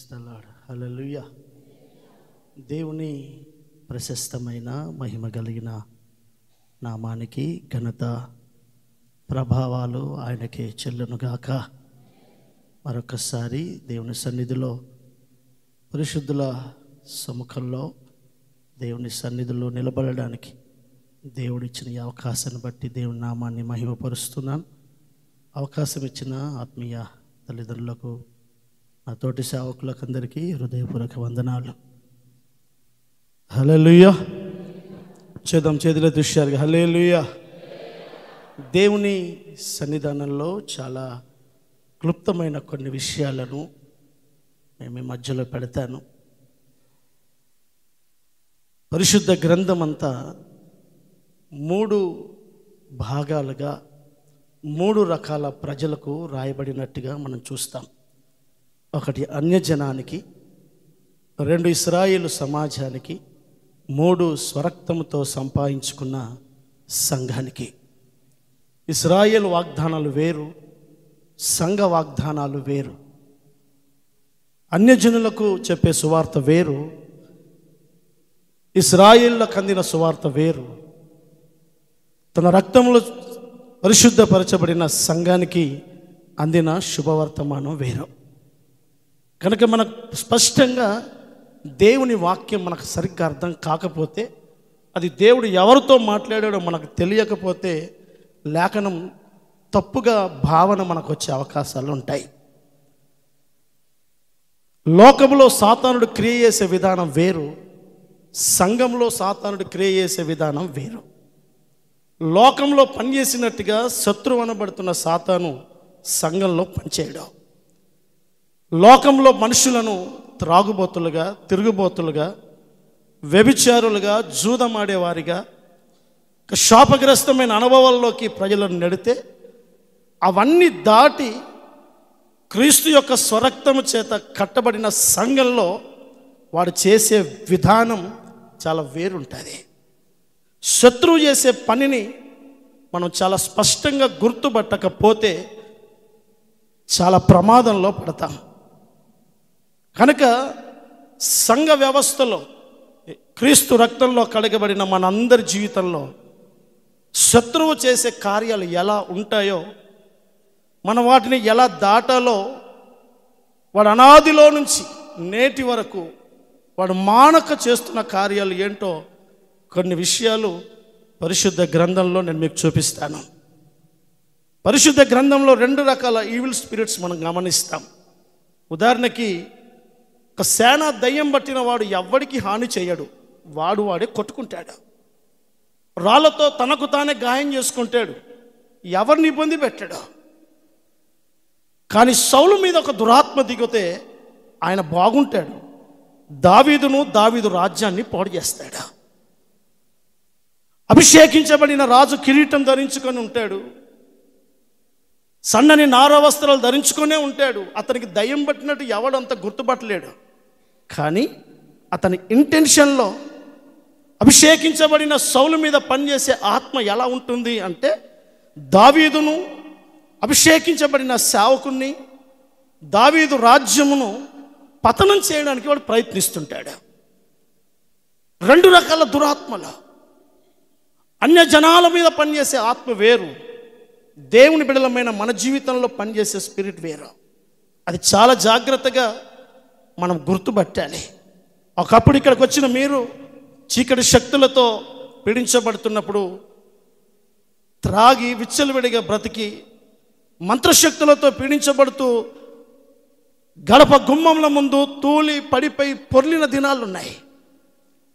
The lord. హల్లెలూయా. దేవుని ప్రశస్తమైన మహిమ కలిగిన నామానికి ఘనత ప్రభావాలు ఆయనకే చెల్లునుగాక. మరొకసారి దేవుని సన్నిధిలో పరిశుద్ధుల సముఖంలో దేవుని సన్నిధిలో నిలబడడానికి దేవుడిచ్చిన ఈ అవకాశాన్ని బట్టి దేవుని నామాన్ని మహిమపరుస్తున్నాను. అవకాశం ఇచ్చిన ఆత్మీయ తల్లిదండ్రులకు, నా తోటి సేవకులకు అందరికీ హృదయపూర్వక వందనాలు. హల్లెలూయా. చేతుల దృశ్యాలుగా హల్లెలూయా. దేవుని సన్నిధానంలో చాలా క్లుప్తమైన కొన్ని విషయాలను మేము మధ్యలో పెడతాను. పరిశుద్ధ గ్రంథం అంతా 3 భాగాలుగా 3 రకాల ప్రజలకు రాయబడినట్టుగా మనం చూస్తాం. 1 అన్యజనానికి, 2 ఇశ్రాయేలు సమాజానికి, 3 స్వరక్తముతో సంపాదించుకున్న సంఘానికి. ఇశ్రాయేలు వాగ్దానాలు వేరు, సంఘ వాగ్దానాలు వేరు. అన్యజనులకు చెప్పే సువార్త వేరు, ఇశ్రాయేలులకు అందిన సువార్త వేరు. తన రక్తంలో పరిశుద్ధపరచబడిన సంఘానికి అందిన శుభవర్తమానం వేరు. కనుక మనకు స్పష్టంగా దేవుని వాక్యం మనకు సరిగ్గా అర్థం కాకపోతే, అది దేవుడు ఎవరితో మాట్లాడాడో మనకు తెలియకపోతే, లేఖనం తప్పుగా భావన మనకు వచ్చే అవకాశాలు ఉంటాయి. లోకంలో సాతానుడు క్రియ చేసే విధానం వేరు, సంఘంలో సాతానుడు క్రియ చేసే విధానం వేరు. లోకంలో పనిచేసినట్టుగా శత్రువు అనబడుతున్న సాతాను సంఘంలో పనిచేయడం. లోకంలో మనుషులను త్రాగుబోతులుగా, తిరుగుబోతులుగా, వ్యభిచారులుగా, జూదమాడేవారిగా, శాపగ్రస్తమైన అనుభవాల్లోకి ప్రజలను నెడితే, అవన్నీ దాటి క్రీస్తు యొక్క స్వరక్తము చేత కట్టబడిన సంఘంలో వాడు చేసే విధానం చాలా వేరుంటుంది. శత్రువు చేసే పనిని మనం చాలా స్పష్టంగా గుర్తుపట్టకపోతే చాలా ప్రమాదంలో పడతాం. కనుక సంఘ వ్యవస్థలో, క్రీస్తు రక్తంలో కడగబడిన మనందరి జీవితంలో శత్రువు చేసే కార్యాలు ఎలా ఉంటాయో, మనం వాటిని ఎలా దాటాలో, వాడు అనాదిలో నుంచి నేటి వరకు వాడు మానక చేస్తున్న కార్యాలు ఏంటో కొన్ని విషయాలు పరిశుద్ధ గ్రంథంలో నేను మీకు చూపిస్తాను. పరిశుద్ధ గ్రంథంలో 2 రకాల ఈవిల్ స్పిరిట్స్ మనం గమనిస్తాం. ఉదాహరణకి, ఒక సేన దయ్యం పట్టిన వాడు ఎవ్వడికి హాని చేయడు, వాడే కొట్టుకుంటాడు. రాళ్ళతో తనకు తానే గాయం చేసుకుంటాడు, ఎవరిని ఇబ్బంది పెట్టాడు. కానీ సౌలు మీద ఒక దురాత్మ దిగితే ఆయన బాగుంటాడు, దావీదు రాజ్యాన్ని పాడు చేస్తాడు. అభిషేకించబడిన రాజు కిరీటం ధరించుకొని ఉంటాడు, సన్నని నార వస్త్రాలు ధరించుకొనే ఉంటాడు. అతనికి దయ్యం పట్టినట్టు ఎవడంత గుర్తుపట్టలేడు. కానీ అతని ఇంటెన్షన్లో అభిషేకించబడిన సౌలు మీద పనిచేసే ఆత్మ ఎలా ఉంటుంది అంటే, దావీదును, అభిషేకించబడిన సేవకుని, దావీదు రాజ్యమును పతనం చేయడానికి వాడు ప్రయత్నిస్తుంటాడు. 2 రకాల దురాత్మలు. అన్య జనాల మీద పనిచేసే ఆత్మ వేరు, దేవుని బిడ్డలమైన మన జీవితంలో పనిచేసే స్పిరిట్ వేరు. అది చాలా జాగ్రత్తగా మనం గుర్తుపట్టాలి. ఒకప్పుడు ఇక్కడికి వచ్చిన మీరు చీకటి శక్తులతో పీడించబడుతున్నప్పుడు, త్రాగి విచ్చలవిడిగా బ్రతికి, మంత్రశక్తులతో పీడించబడుతూ గడప గుమ్మంల ముందు తూలి పడిపోయి పొర్లిన దినాలు ఉన్నాయి.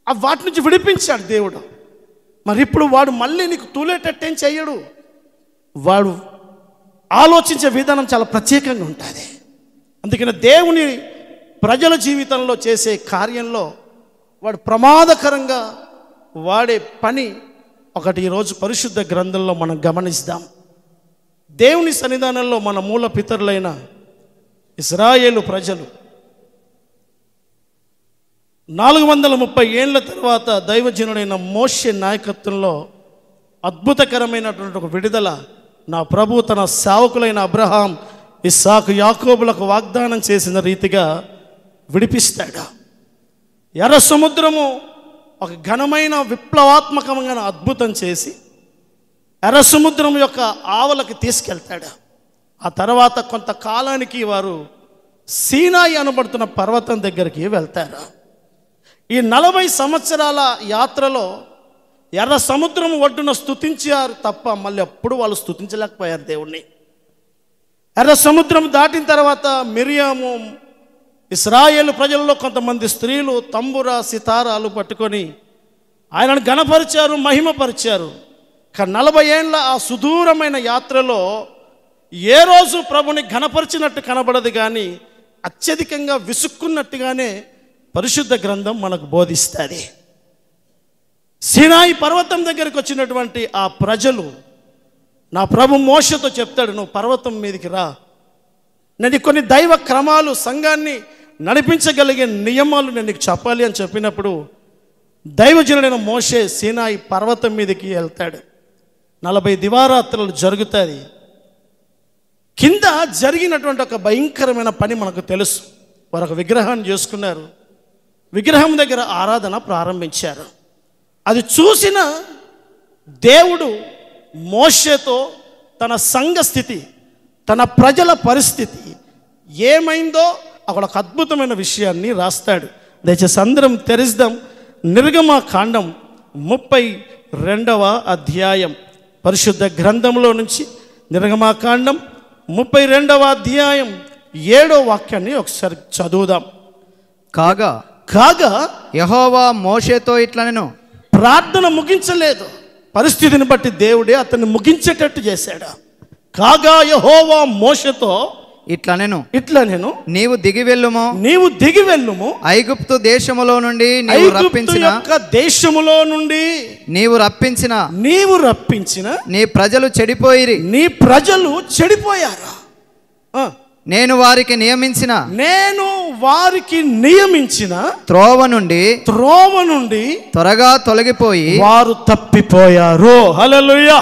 వాటి నుంచి విడిపించాడు దేవుడు. మరి ఇప్పుడు వాడు మళ్ళీ నీకు తూలేటట్టేం చెయ్యడు. వాడు ఆలోచించే విధానం చాలా ప్రత్యేకంగా ఉంటుంది. అందుకని దేవుని ప్రజల జీవితంలో చేసే కార్యంలో వాడు ప్రమాదకరంగా వాడే పని ఒకటి ఈరోజు పరిశుద్ధ గ్రంథంలో మనం గమనిస్తాం. దేవుని సన్నిధానంలో మన మూల పితరులైన ఇశ్రాయేలు ప్రజలు 430 ఏళ్ల తర్వాత దైవజనుడైన మోషే నాయకత్వంలో అద్భుతకరమైనటువంటి ఒక విడుదల నా ప్రభు తన సేవకులైన అబ్రహాం, ఇస్సాకు, యాకోబులకు వాగ్దానం చేసిన రీతిగా విడిపిస్తాడు. ఎర్ర సముద్రము ఒక ఘనమైన విప్లవాత్మకమైన అద్భుతం చేసి ఎర్ర సముద్రం యొక్క ఆవలకి తీసుకెళ్తాడు. ఆ తర్వాత కొంతకాలానికి వారు సీనాయి అనబడుతున్న పర్వతం దగ్గరికి వెళ్తారు. ఈ 40 సంవత్సరాల యాత్రలో ఎర్ర సముద్రం ఒడ్డున స్తుతించారు తప్ప మళ్ళీ ఎప్పుడు వాళ్ళు స్తుతించలేకపోయారు దేవుణ్ణి. ఎర్ర సముద్రం దాటిన తర్వాత మిరియాము, ఇశ్రాయేలు ప్రజల్లో కొంతమంది స్త్రీలు తంబుర సితారాలు పట్టుకొని ఆయనను ఘనపరిచారు, మహిమపరిచారు. కానీ 40 ఏళ్ళ ఆ సుదూరమైన యాత్రలో ఏ రోజు ప్రభుని ఘనపరిచినట్టు కనబడదు, కానీ అత్యధికంగా విసుక్కున్నట్టుగానే పరిశుద్ధ గ్రంథం మనకు బోధిస్తుంది. సీనాయి పర్వతం దగ్గరికి వచ్చినటువంటి ఆ ప్రజలు, నా ప్రభు మోషతో చెప్తాడు, నువ్వు పర్వతం మీదకి రా, నేను కొన్ని దైవ క్రమాలు, సంఘాన్ని నడిపించగలిగే నియమాలు నేను నీకు చెప్పాలి అని చెప్పినప్పుడు దైవజనుడైన మోషే సీనాయి పర్వతం మీదకి వెళ్తాడు. 40 దివారాత్రులు జరుగుతుంది. కింద జరిగినటువంటి ఒక భయంకరమైన పని మనకు తెలుసు. వారు ఒక విగ్రహాన్ని చేసుకున్నారు, విగ్రహం దగ్గర ఆరాధన ప్రారంభించారు. అది చూసిన దేవుడు మోషేతో తన సంఘ స్థితి, తన ప్రజల పరిస్థితి ఏమైందో అక్కడ ఒక అద్భుతమైన విషయాన్ని రాస్తాడు. దయచేసి అందరం తెరిద్దాం. నిర్గమకాండం 32వ అధ్యాయం పరిశుద్ధ గ్రంథంలో నుంచి నిర్గమకాండం 32వ అధ్యాయం 7వ వాక్యాన్ని ఒకసారి చదువుదాం. కాగా యెహోవా మోషేతో ఇట్లనెను. ప్రార్థన ముగించలేదు, పరిస్థితిని బట్టి దేవుడే అతన్ని ముగించేటట్టు చేశాడు. కాగా యెహోవా మోషేతో ఇట్లనెను, నీవు దిగి వెళ్ళుము, ఐగుప్తు దేశములో నుండి నీవు రప్పించిన నీ ప్రజలు చెడిపోయారు. నేను వారికి నియమించిన త్రోవ నుండి త్వరగా తొలగిపోయి వారు తప్పిపోయారు. హల్లెలూయా.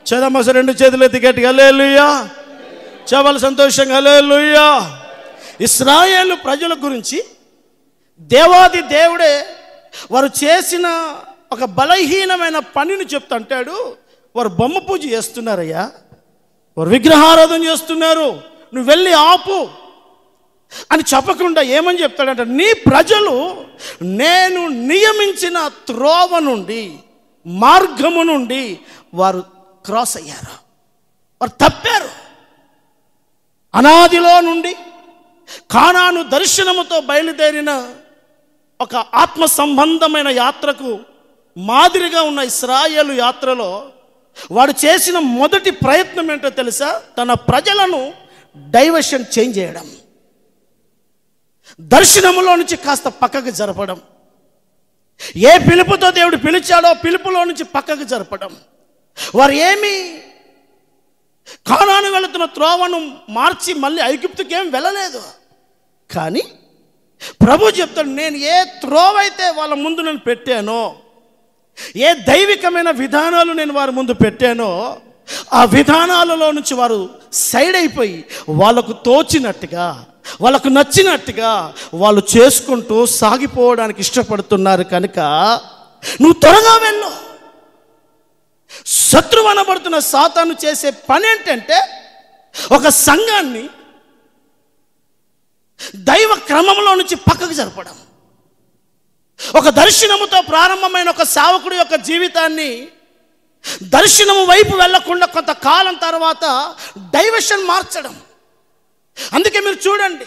చదమస 2 చేతులు ఎత్తి గట్టిగా హల్లెలూయా చాలా సంతోషంగా హల్లెలూయా. ఇశ్రాయేలు ప్రజల గురించి దేవాది దేవుడే వారు చేసిన ఒక బలహీనమైన పనిని చెప్తుంటాడు. వారు బొమ్మ పూజ చేస్తున్నారయ్యా, వారు విగ్రహారాధన చేస్తున్నారు, నువ్వు వెళ్ళి ఆపు అని చెప్పకుండా ఏమని చెప్తాడంటే, నీ ప్రజలు నేను నియమించిన త్రోవ నుండి, మార్గము నుండి వారు క్రాస్ అయ్యారు, వారు తప్పారు. అనాదిలో నుండి కానాను దర్శనముతో బయలుదేరిన ఒక ఆత్మ సంబంధమైన యాత్రకు మాదిరిగా ఉన్న ఇశ్రాయేలు యాత్రలో వాడు చేసిన మొదటి ప్రయత్నం ఏంటో తెలుసా? తన ప్రజలను డైవర్షన్ చేంజ్ చేయడం, దర్శనములో నుంచి కాస్త పక్కకు జరపడం, ఏ పిలుపుతో దేవుడు పిలిచాడో పిలుపులో నుంచి పక్కకు జరపడం. వారు ఏమి కానాను వెళుతున్న త్రోవను మార్చి మళ్ళీ ఐగుప్తుకి ఏం వెళ్ళలేదు. కానీ ప్రభు చెప్తాడు, నేను ఏ త్రోవ అయితే వాళ్ళ ముందు నేను పెట్టానో, ఏ దైవికమైన విధానాలు నేను వారి ముందు పెట్టానో, ఆ విధానాలలో నుంచి వారు సైడ్ అయిపోయి వాళ్ళకు తోచినట్టుగా, వాళ్ళకు నచ్చినట్టుగా వాళ్ళు చేసుకుంటూ సాగిపోవడానికి ఇష్టపడుతున్నారు. కనుక నువ్వు త్వరగా వెళ్ళు. శత్రువు అనబడుతున్న సాతాను చేసే పని ఏంటంటే, ఒక సంఘాన్ని దైవ క్రమంలో నుంచి పక్కకు జరపడం. ఒక దర్శనముతో ప్రారంభమైన ఒక సేవకుడి యొక్క జీవితాన్ని దర్శనము వైపు వెళ్లకుండా కొంతకాలం తర్వాత డైవర్షన్ మార్చడం. అందుకే మీరు చూడండి,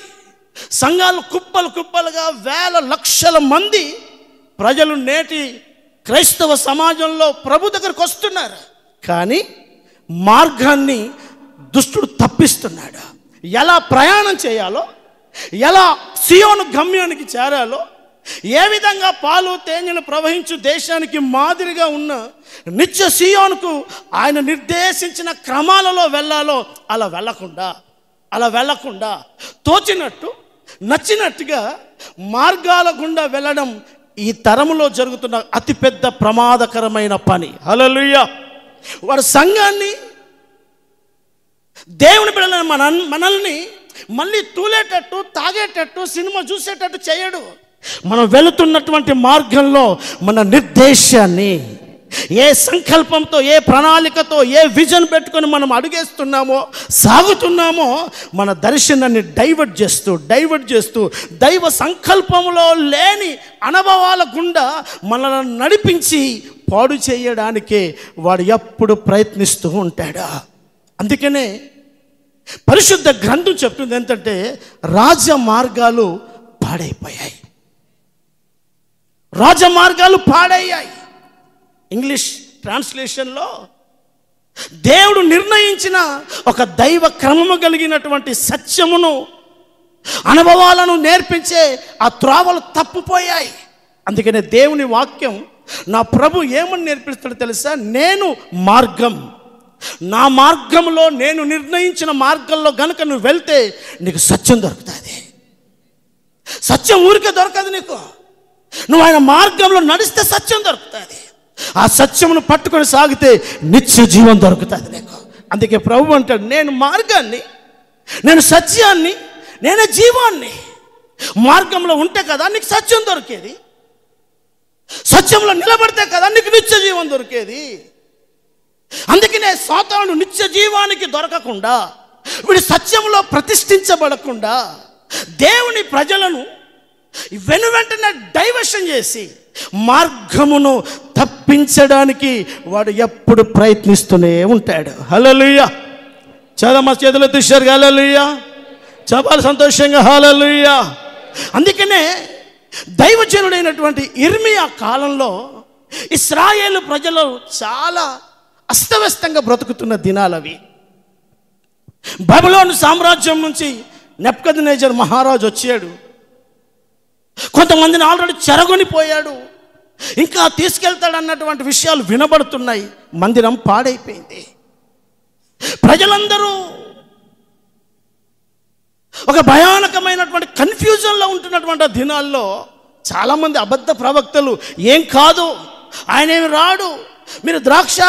సంఘాలు కుప్పలుగా వేల లక్షల మంది ప్రజలు నేటి క్రైస్తవ సమాజంలో ప్రభు దగ్గరకు వస్తున్నారు. కానీ మార్గాన్ని దుష్టుడు తప్పిస్తున్నాడు. ఎలా ప్రయాణం చేయాలో, ఎలా సియోను గమ్యానికి చేరాలో, ఏ విధంగా పాలు తేనెలు ప్రవహించు దేశానికి మాదిరిగా ఉన్న నిత్య సియోనుకు ఆయన నిర్దేశించిన క్రమాలలో వెళ్ళాలో అలా వెళ్ళకుండా తోచినట్టు నచ్చినట్టుగా మార్గాల గుండా వెళ్ళడం ఈ తరములో జరుగుతున్న అతిపెద్ద ప్రమాదకరమైన పని. హల్లెలూయా. వాడు సంఘాన్ని, దేవుని బిడ్డలను మనల్ని మళ్ళీ తూలేటట్టు, తాగేటట్టు, సినిమా చూసేటట్టు చేయడు. మనం వెళుతున్నటువంటి మార్గంలో మన నిర్దేశాన్ని, ఏ సంకల్పంతో, ఏ ప్రణాళికతో, ఏ విజన్ పెట్టుకొని మనం అడుగేస్తున్నామో, సాగుతున్నామో, మన దర్శనాన్ని డైవర్ట్ చేస్తూ దైవ సంకల్పంలో లేని అనుభవాల గుండా మనల్ని నడిపించి పాడు చేయడానికే వాడు ఎప్పుడు ప్రయత్నిస్తూ ఉంటాడు. అందుకనే పరిశుద్ధ గ్రంథం చెప్తుంది ఏంటంటే రాజమార్గాలు పాడైపోయాయి. రాజమార్గాలు పాడయ్యాయి. ఇంగ్లీష్ ట్రాన్స్లేషన్లో దేవుడు నిర్ణయించిన ఒక దైవ క్రమము కలిగినటువంటి సత్యమును, అనుభవాలను నేర్పించే ఆ త్రోవలు తప్పుపోయాయి. అందుకనే దేవుని వాక్యం, నా ప్రభు ఏమని నేర్పిస్తాడో తెలుసా? నేను మార్గం, నా మార్గంలో, నేను నిర్ణయించిన మార్గంలో గనుక నువ్వు వెళ్తే నీకు సత్యం దొరుకుతుంది. సత్యం ఊరికే దొరకదు నీకు. నువ్వు ఆయన మార్గంలో నడిస్తే సత్యం దొరుకుతుంది. ఆ సత్యమును పట్టుకొని సాగితే నిత్య జీవం దొరుకుతుంది నీకు. అందుకే ప్రభు అంటాడు, నేను మార్గాన్ని, నేను సత్యాన్ని, నేనే జీవాన్ని. మార్గంలో ఉంటే కదా నీకు సత్యం దొరికేది. సత్యంలో నిలబడితే కదా నీకు నిత్య జీవం దొరికేది. అందుకనే సాతానుడు నిత్య జీవానికి దొరకకుండా, వీడి సత్యంలో ప్రతిష్ఠించబడకుండా దేవుని ప్రజలను వెనువెంటనే డైవర్షన్ చేసి మార్గమును తప్పించడానికి వాడు ఎప్పుడు ప్రయత్నిస్తూనే ఉంటాడు. హల్లెలూయా. చాలా మా చేతులు తీశారు. హల్లెలూయా. చాలా సంతోషంగా హల్లెలూయా. అందుకనే దైవజనుడైనటువంటి ఇర్మియా కాలంలో ఇశ్రాయేలు ప్రజలు చాలా అస్తవ్యస్తంగా బ్రతుకుతున్న దినాలు అవి. బబులోను సామ్రాజ్యం నుంచి నెబుకద్నెజర్ మహారాజు వచ్చాడు. కొంతమందిని ఆల్రెడీ చెరగొనిపోయాడు. ఇంకా తీసుకెళ్తాడన్నటువంటి విషయాలు వినబడుతున్నాయి. మందిరం పాడైపోయింది. ప్రజలందరూ ఒక భయానకమైనటువంటి కన్ఫ్యూజన్లో ఉంటున్నటువంటి దినాల్లో చాలామంది అబద్ధ ప్రవక్తలు, ఏం కాదు, ఆయన ఏమి రాడు, మీరు ద్రాక్ష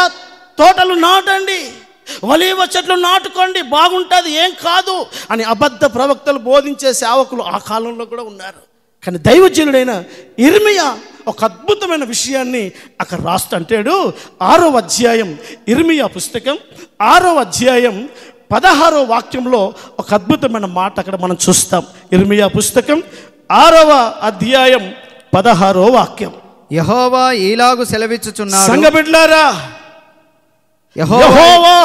తోటలు నాటండి, ఒలీవ చెట్లు నాటుకోండి, బాగుంటుంది, ఏం కాదు అని అబద్ధ ప్రవక్తలు బోధించే సేవకులు ఆ కాలంలో కూడా ఉన్నారు. కానీ దైవజనుడైన ఇర్మియా ఒక అద్భుతమైన విషయాన్ని అక్కడ రాస్తుంటాడు. 6వ అధ్యాయం, ఇర్మియా పుస్తకం 6వ అధ్యాయం 16వ వాక్యంలో ఒక అద్భుతమైన మాట అక్కడ మనం చూస్తాం. ఇర్మియా పుస్తకం 6వ అధ్యాయం 16వ వాక్యం. యెహోవా ఈలాగు సెలవిచ్చుచున్నాడు. సంఘ బిడ్డలారా, యెహోవా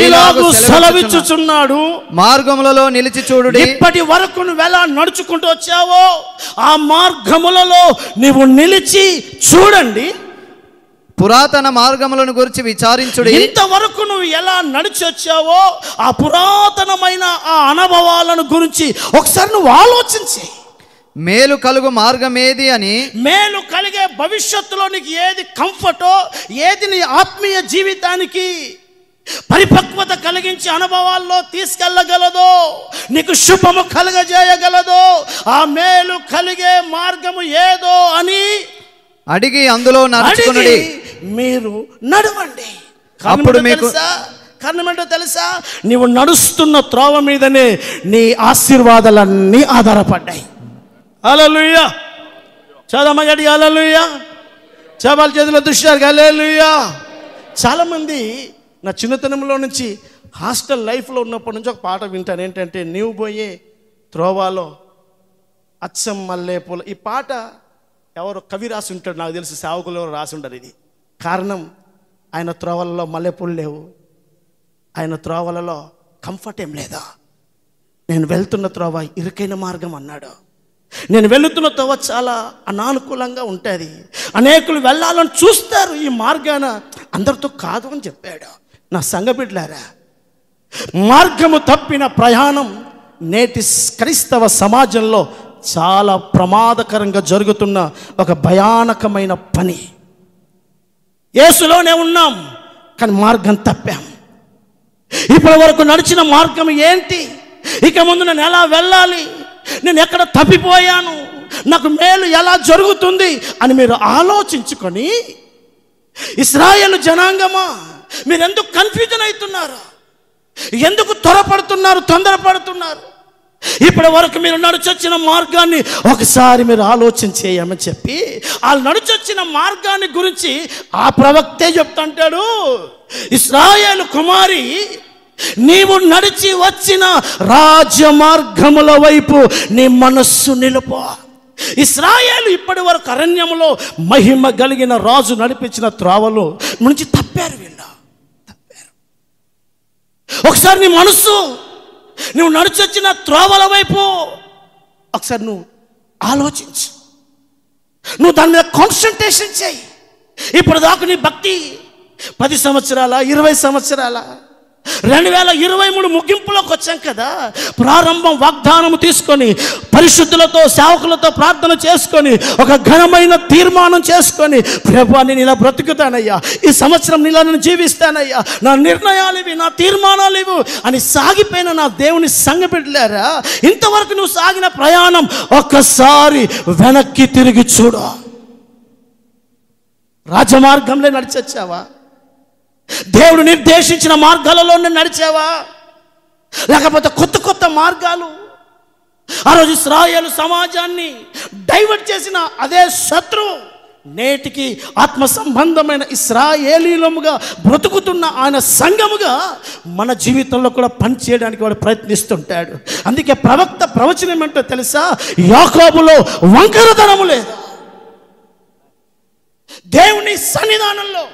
ఈలాగు సెలవిచ్చుచున్నాడు, మార్గములలో నిలిచి చూడుడి. ఇప్పటి వరకు నువ్వు ఎలా నడుచుకుంటూ వచ్చావో ఆ మార్గములలో నీవు నిలిచి చూడండి. పురాతన మార్గములను గురించి విచారించుడి. ఇంతవరకు నువ్వు ఎలా నడిచి వచ్చావో ఆ పురాతనమైన ఆ అనుభవాలను గురించి ఒకసారి నువ్వు ఆలోచించి, మేలు కలుగు మార్గం ఏది అని, మేలు కలిగే భవిష్యత్తులో నీకు ఏది కంఫర్టో, ఏది నీ ఆత్మీయ జీవితానికి పరిపక్వత కలిగించి అనుభవాల్లో తీసుకెళ్ళగలదో, నీకు శుభము కలగజేయగలదో, ఆ మేలు కలిగే మార్గము ఏదో అని అడిగి అందులో నడుచుకునుడి. మీరు నడవండి. అప్పుడు మీకు కారణం ఏంటో తెలుసా? నీవు నడుస్తున్న త్రోవ మీదనే నీ ఆశీర్వాదాలన్నీ ఆధారపడ్డాయి. హల్లెలూయా. చదమగడి హల్లెలూయా. చేపల చేతిలో దృష్టి హల్లెలూయా. చాలామంది నా చిన్నతనంలో నుంచి హాస్టల్ లైఫ్లో ఉన్నప్పటి నుంచి ఒక పాట వింటాను. ఏంటంటే, నీవు పోయే త్రోవాలో అచ్చం మల్లె పూల. ఈ పాట ఎవరో కవి రాసి ఉంటాడు, నాకు తెలిసి సేవకులు ఎవరు రాసి ఉంటారు. ఇది కారణం, ఆయన త్రోవలలో మల్లెపూలు లేవు, ఆయన త్రోవలలో కంఫర్ట్ ఏం లేదా. నేను వెళ్తున్న త్రోవ ఇరుకైన మార్గం అన్నాడు. నేను వెళుతున్న త్రోవ చాలా అనానుకూలంగా ఉంటుంది, అనేకులు వెళ్ళాలని చూస్తారు ఈ మార్గాన, అందరితో కాదు అని చెప్పాడు. నా సంఘబిడ్డలారా, మార్గము తప్పిన ప్రయాణం నేటి క్రైస్తవ సమాజంలో చాలా ప్రమాదకరంగా జరుగుతున్న ఒక భయానకమైన పని. యేసులోనే ఉన్నాం కానీ మార్గం తప్పాం. ఇప్పటి వరకు నడిచిన మార్గం ఏంటి, ఇక ముందు నేను ఎలా వెళ్ళాలి, నేను ఎక్కడ తప్పిపోయాను, నాకు మేలు ఎలా జరుగుతుంది అని మీరు ఆలోచించుకొని, ఇశ్రాయేలు జనాంగమా మీరు ఎందుకు కన్ఫ్యూజన్ అవుతున్నారు, ఎందుకు త్వరపడుతున్నారు, తొందరపడుతున్నారు? ఇప్పటి వరకు మీరు నడిచొచ్చిన మార్గాన్ని ఒకసారి మీరు ఆలోచన చేయమని చెప్పి వాళ్ళు నడిచొచ్చిన మార్గాన్ని గురించి ఆ ప్రవక్తే చెప్తుంటాడు, ఇశ్రాయేలు కుమారి నీవు నడిచి వచ్చిన రాజమార్గముల వైపు నీ మనస్సు నిలుపు. ఇశ్రాయేలు ఇప్పటి వరకు అరణ్యములో మహిమ కలిగిన రాజు నడిపించిన త్రోవలో నుంచి తప్పారు. వీళ్ళు తప్పారు. ఒకసారి నీ మనస్సు నువ్వు నడిచొచ్చిన త్రోవల వైపు ఒకసారి నువ్వు ఆలోచించు. నువ్వు దాని మీద కాన్సన్ట్రేషన్ చేయి. ఇప్పుడు దాకా నీ భక్తి 10 సంవత్సరాల 20 సంవత్సరాల 2023 ముగింపులోకి వచ్చాం కదా. ప్రారంభం వాగ్దానము తీసుకొని పరిశుద్ధులతో సేవకులతో ప్రార్థన చేసుకొని ఒక ఘనమైన తీర్మానం చేసుకొని, ప్రభువా నేను ఇలా బ్రతుకుతానయ్యా, ఈ సంవత్సరం ఇలా నేను జీవిస్తానయ్యా, నా నిర్ణయాలు ఇవి, నా తీర్మానాలు ఇవి అని సాగిపోయిన నా దేవుని సంగబిడ్డలారా, ఇంతవరకు నువ్వు సాగిన ప్రయాణం ఒక్కసారి వెనక్కి తిరిగి చూడు. రాజమార్గంలో నడిచొచ్చావా? దేవుడు నిర్దేశించిన మార్గాలలోనే నడిచావా? లేకపోతే కొత్త కొత్త మార్గాలు? ఆ రోజు ఇశ్రాయేలు సమాజాన్ని డైవర్ట్ చేసిన అదే శత్రువు నేటికి ఆత్మ సంబంధమైన ఇశ్రాయేలీలముగా బ్రతుకుతున్న ఆయన సంఘముగా మన జీవితంలో కూడా పనిచేయడానికి వాడు ప్రయత్నిస్తుంటాడు. అందుకే ప్రవక్త ప్రవచనం ఏమంటో తెలుసా? యాకోబులో వంకరతనము లేదు. దేవుని సన్నిధానంలో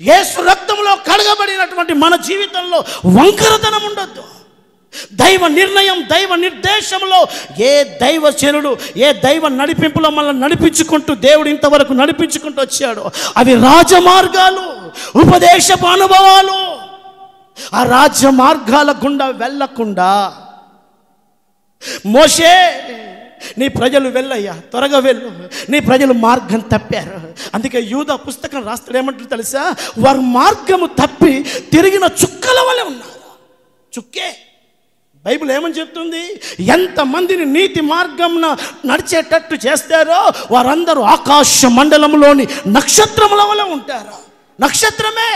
యేసు రక్తంలో కడగబడినటువంటి మన జీవితంలో వంకరతనం ఉండొద్దు. దైవ నిర్ణయం, దైవ నిర్దేశంలో ఏ దైవజనుడు ఏ దైవ నడిపింపులో మనల్ని నడిపించుకుంటూ దేవుడు ఇంతవరకు నడిపించుకుంటూ వచ్చాడో అవి రాజమార్గాలు, ఉపదేశపు అనుభవాలు. ఆ రాజమార్గాల గుండా వెళ్ళకుండా మోషే నీ ప్రజలు వెళ్ళయ్యా, త్వరగా వెళ్ళు, నీ ప్రజలు మార్గం తప్పారు. అందుకే యూదా పుస్తకం రాస్తాడు, ఏమంటారు తెలుసా? వారు మార్గము తప్పి తిరిగిన చుక్కల వలె ఉన్నారు. చుక్కే. బైబిల్ ఏమని చెప్తుంది? ఎంతమందిని నీతి మార్గంన నడిచేటట్టు చేస్తారో వారందరూ ఆకాశ మండలంలోని నక్షత్రముల వలె ఉంటారు. నక్షత్రమే